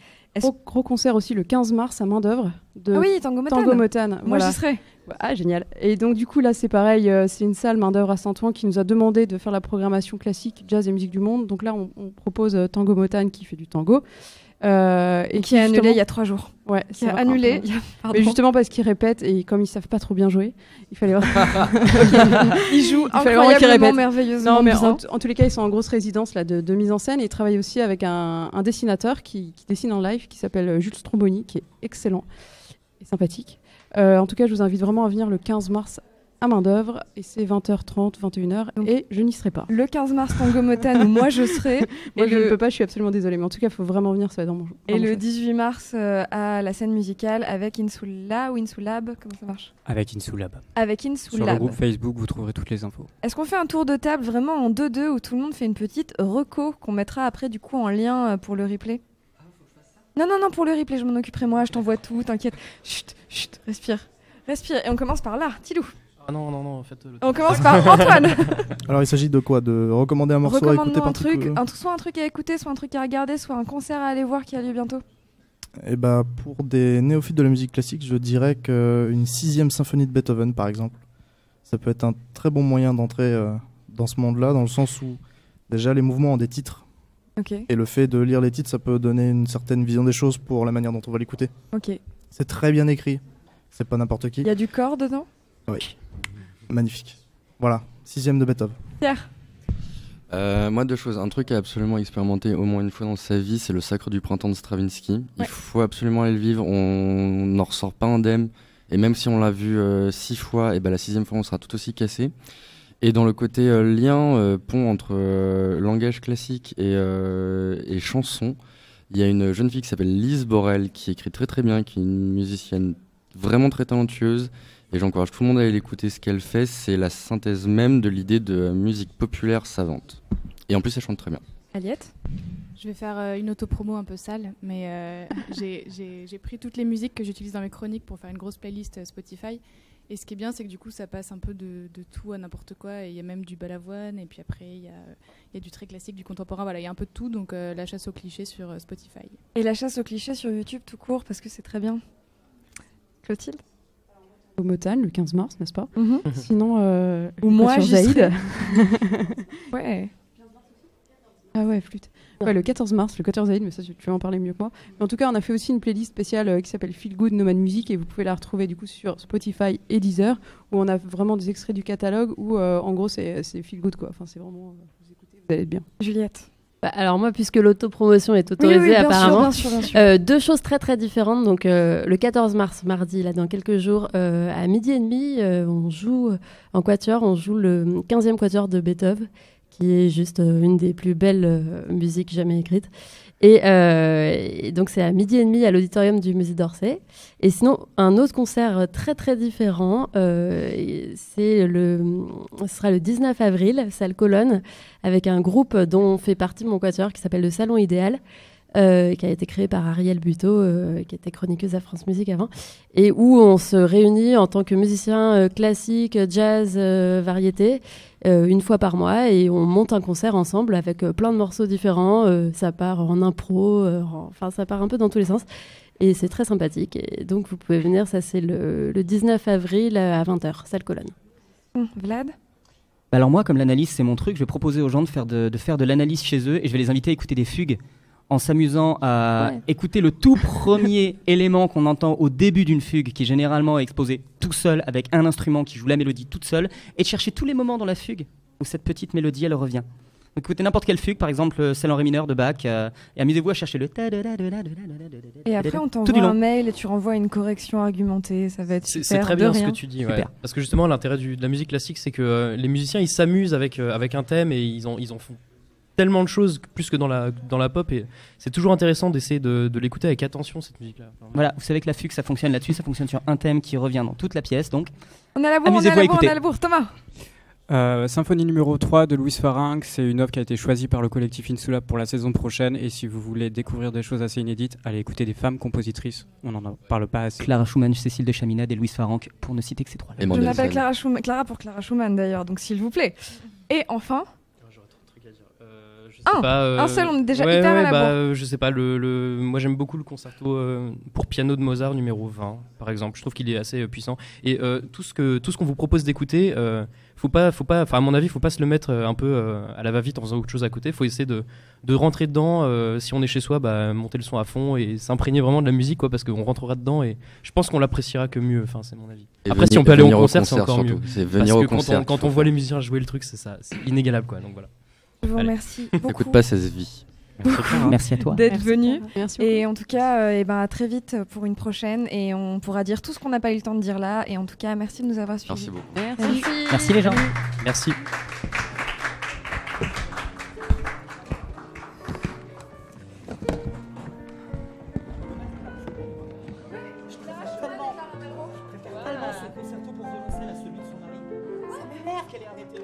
Gros concert aussi le 15 mars à main d'œuvre de Ah oui, Tango Motan. Tango Motan. Moi j'y serai. Ah génial. Et donc du coup là c'est pareil, c'est une salle main d'œuvre à Saint-Ouen qui nous a demandé de faire la programmation classique, jazz et musique du monde. Donc là on propose Tango Motan qui fait du tango. Et qui a annulé il y a 3 jours. Ouais, qui a annulé. Mais justement parce qu'ils répètent et comme ils savent pas trop bien jouer, il fallait. Ils jouent incroyablement, merveilleusement. Non, mais bien. en tous les cas, ils sont en grosse résidence là de mise en scène et ils travaillent aussi avec un dessinateur qui dessine en live qui s'appelle Jules Stromboni, qui est excellent et sympathique. En tout cas, je vous invite vraiment à venir le 15 mars à main d'œuvre et c'est 20h30, 21h et je n'y serai pas. Le 15 mars Tango Motan où moi je serai. Moi je ne peux pas, je suis absolument désolée, mais en tout cas il faut vraiment venir, ça va être dans mon Et le 18 mars à la scène musicale avec Insula ou Insulab, comment ça marche? Avec Insulab. Avec Insulab. Sur le groupe Facebook vous trouverez toutes les infos. Est-ce qu'on fait un tour de table vraiment en 2-2 où tout le monde fait une petite reco qu'on mettra après du coup en lien pour le replay? Non, pour le replay je m'en occuperai moi, je t'envoie tout, t'inquiète. Chut, respire. Et on commence par là, Tilou. Ah non, faites-le. On commence par Antoine. Alors il s'agit de quoi? De recommander un morceau à écouter Soit un truc à écouter, soit un truc à regarder, soit un concert à aller voir qui a lieu bientôt. Et bah pour des néophytes de la musique classique, je dirais qu'une 6e symphonie de Beethoven par exemple, ça peut être un très bon moyen d'entrer dans ce monde-là, dans le sens où déjà les mouvements ont des titres. Okay. Et le fait de lire les titres, ça peut donner une certaine vision des choses pour la manière dont on va l'écouter. Ok. C'est très bien écrit, c'est pas n'importe qui. Il y a du corps dedans? Oui. Magnifique. Voilà, 6e de Beethoven. Pierre? Moi, 2 choses. Un truc à absolument expérimenter au moins une fois dans sa vie, c'est le Sacre du printemps de Stravinsky. Ouais. Il faut absolument aller le vivre, on n'en ressort pas indemne. Et même si on l'a vu 6 fois, et ben la 6e fois on sera tout aussi cassé. Et dans le côté lien, pont entre langage classique et chanson, il y a une jeune fille qui s'appelle Lise Borel qui écrit très très bien, qui est une musicienne vraiment très talentueuse. Et j'encourage tout le monde à aller l'écouter. Ce qu'elle fait, c'est la synthèse même de l'idée de musique populaire savante. Et en plus, elle chante très bien. Aliette? Je vais faire une autopromo un peu sale, mais j'ai pris toutes les musiques que j'utilise dans mes chroniques pour faire une grosse playlist Spotify. Et ce qui est bien, c'est que du coup, ça passe un peu de tout à n'importe quoi. Et il y a même du balavoine, et puis après, il y a du très classique, du contemporain. Voilà, il y a un peu de tout, donc la chasse aux clichés sur Spotify. Et la chasse aux clichés sur YouTube tout court, parce que c'est très bien. Clotilde? Au Motan le 15 mars, n'est-ce pas? Sinon, ou moi, Zaïd. Ouais. Ah ouais, flûte. Ouais, le 14 mars, le 14 Zaïd, mais ça tu vas en parler mieux que moi. Mais en tout cas, on a fait aussi une playlist spéciale qui s'appelle Feel Good Nomad Music et vous pouvez la retrouver du coup sur Spotify et Deezer où on a vraiment des extraits du catalogue où en gros c'est Feel Good quoi. Enfin c'est vraiment vous écoutez, vous allez être bien. Juliette. Alors moi, puisque l'autopromotion est autorisée apparemment, bien sûr. 2 choses très très différentes. Donc le 14 mars, mardi, là dans quelques jours, à 12h30, on joue en quatuor, on joue le 15e quatuor de Beethoven, qui est juste une des plus belles musiques jamais écrites. Et donc c'est à 12h30 à l'auditorium du Musée d'Orsay. Et sinon, un autre concert très très différent, ce sera le 19 avril, salle Colonne, avec un groupe dont fait partie mon quatuor qui s'appelle le Salon Idéal, qui a été créé par Ariel Buteau, qui était chroniqueuse à France Musique avant, et où on se réunit en tant que musicien classique, jazz, variété, une fois par mois, et on monte un concert ensemble avec plein de morceaux différents. Ça part en impro, enfin ça part un peu dans tous les sens, et c'est très sympathique. Et donc vous pouvez venir, ça c'est le 19 avril à 20h, salle Colonne. Vlad? Alors moi, comme l'analyse c'est mon truc, je vais proposer aux gens de faire de l'analyse chez eux, et je vais les inviter à écouter des fugues, en s'amusant à écouter le tout premier élément qu'on entend au début d'une fugue, qui généralement est exposé tout seul, avec un instrument qui joue la mélodie toute seule, et de chercher tous les moments dans la fugue où cette petite mélodie, elle revient. Donc écoutez n'importe quelle fugue, par exemple celle en ré mineur de Bach, et amusez-vous à chercher le... Et après on t'envoie un mail et tu renvoies une correction argumentée, ça va être super. C'est très bien ce que tu dis, ouais. Parce que justement l'intérêt de la musique classique, c'est que les musiciens ils s'amusent avec un thème et ils en font tellement de choses plus que dans la pop, et c'est toujours intéressant d'essayer de l'écouter avec attention cette musique là. Enfin, voilà, vous savez que la fugue ça fonctionne là-dessus, ça fonctionne sur un thème qui revient dans toute la pièce, donc on a la bourre, amusez-vous à écouter. On a la bourre, Thomas. Symphonie numéro 3 de Louis Farinck, c'est une œuvre qui a été choisie par le collectif Insula pour la saison prochaine. Et si vous voulez découvrir des choses assez inédites, allez écouter des femmes compositrices. On n'en parle pas assez. Clara Schumann, Cécile de Chaminade et Louis Farinck, pour ne citer que ces trois-là. Je m'appelle Clara pour Clara Schumann d'ailleurs, donc s'il vous plaît. Et enfin... Un seul, on est déjà hyper à la bourre. Je sais pas, moi j'aime beaucoup le concerto pour piano de Mozart numéro 20 par exemple, je trouve qu'il est assez puissant et tout ce qu'on vous propose d'écouter, faut pas, à mon avis, faut pas se le mettre un peu à la va-vite en faisant autre chose à côté, faut essayer de rentrer dedans, si on est chez soi, monter le son à fond et s'imprégner vraiment de la musique quoi, parce qu'on rentrera dedans et je pense qu'on l'appréciera que mieux, enfin c'est mon avis. Et après si on peut aller au concert, c'est encore mieux. C'est venir au concert. Quand on voit les musiciens jouer le truc, c'est inégalable quoi, donc voilà. Je vous remercie beaucoup. Écoute pas, ça se vit. Merci à toi d'être venu. Merci et en tout cas, à très vite pour une prochaine et on pourra dire tout ce qu'on n'a pas eu le temps de dire là. Et en tout cas, merci de nous avoir suivis. Merci beaucoup. Merci. Merci les gens. Merci. Ce concerto pour violoncelle à celui de son mari. Sa mère qu'elle ait arrêté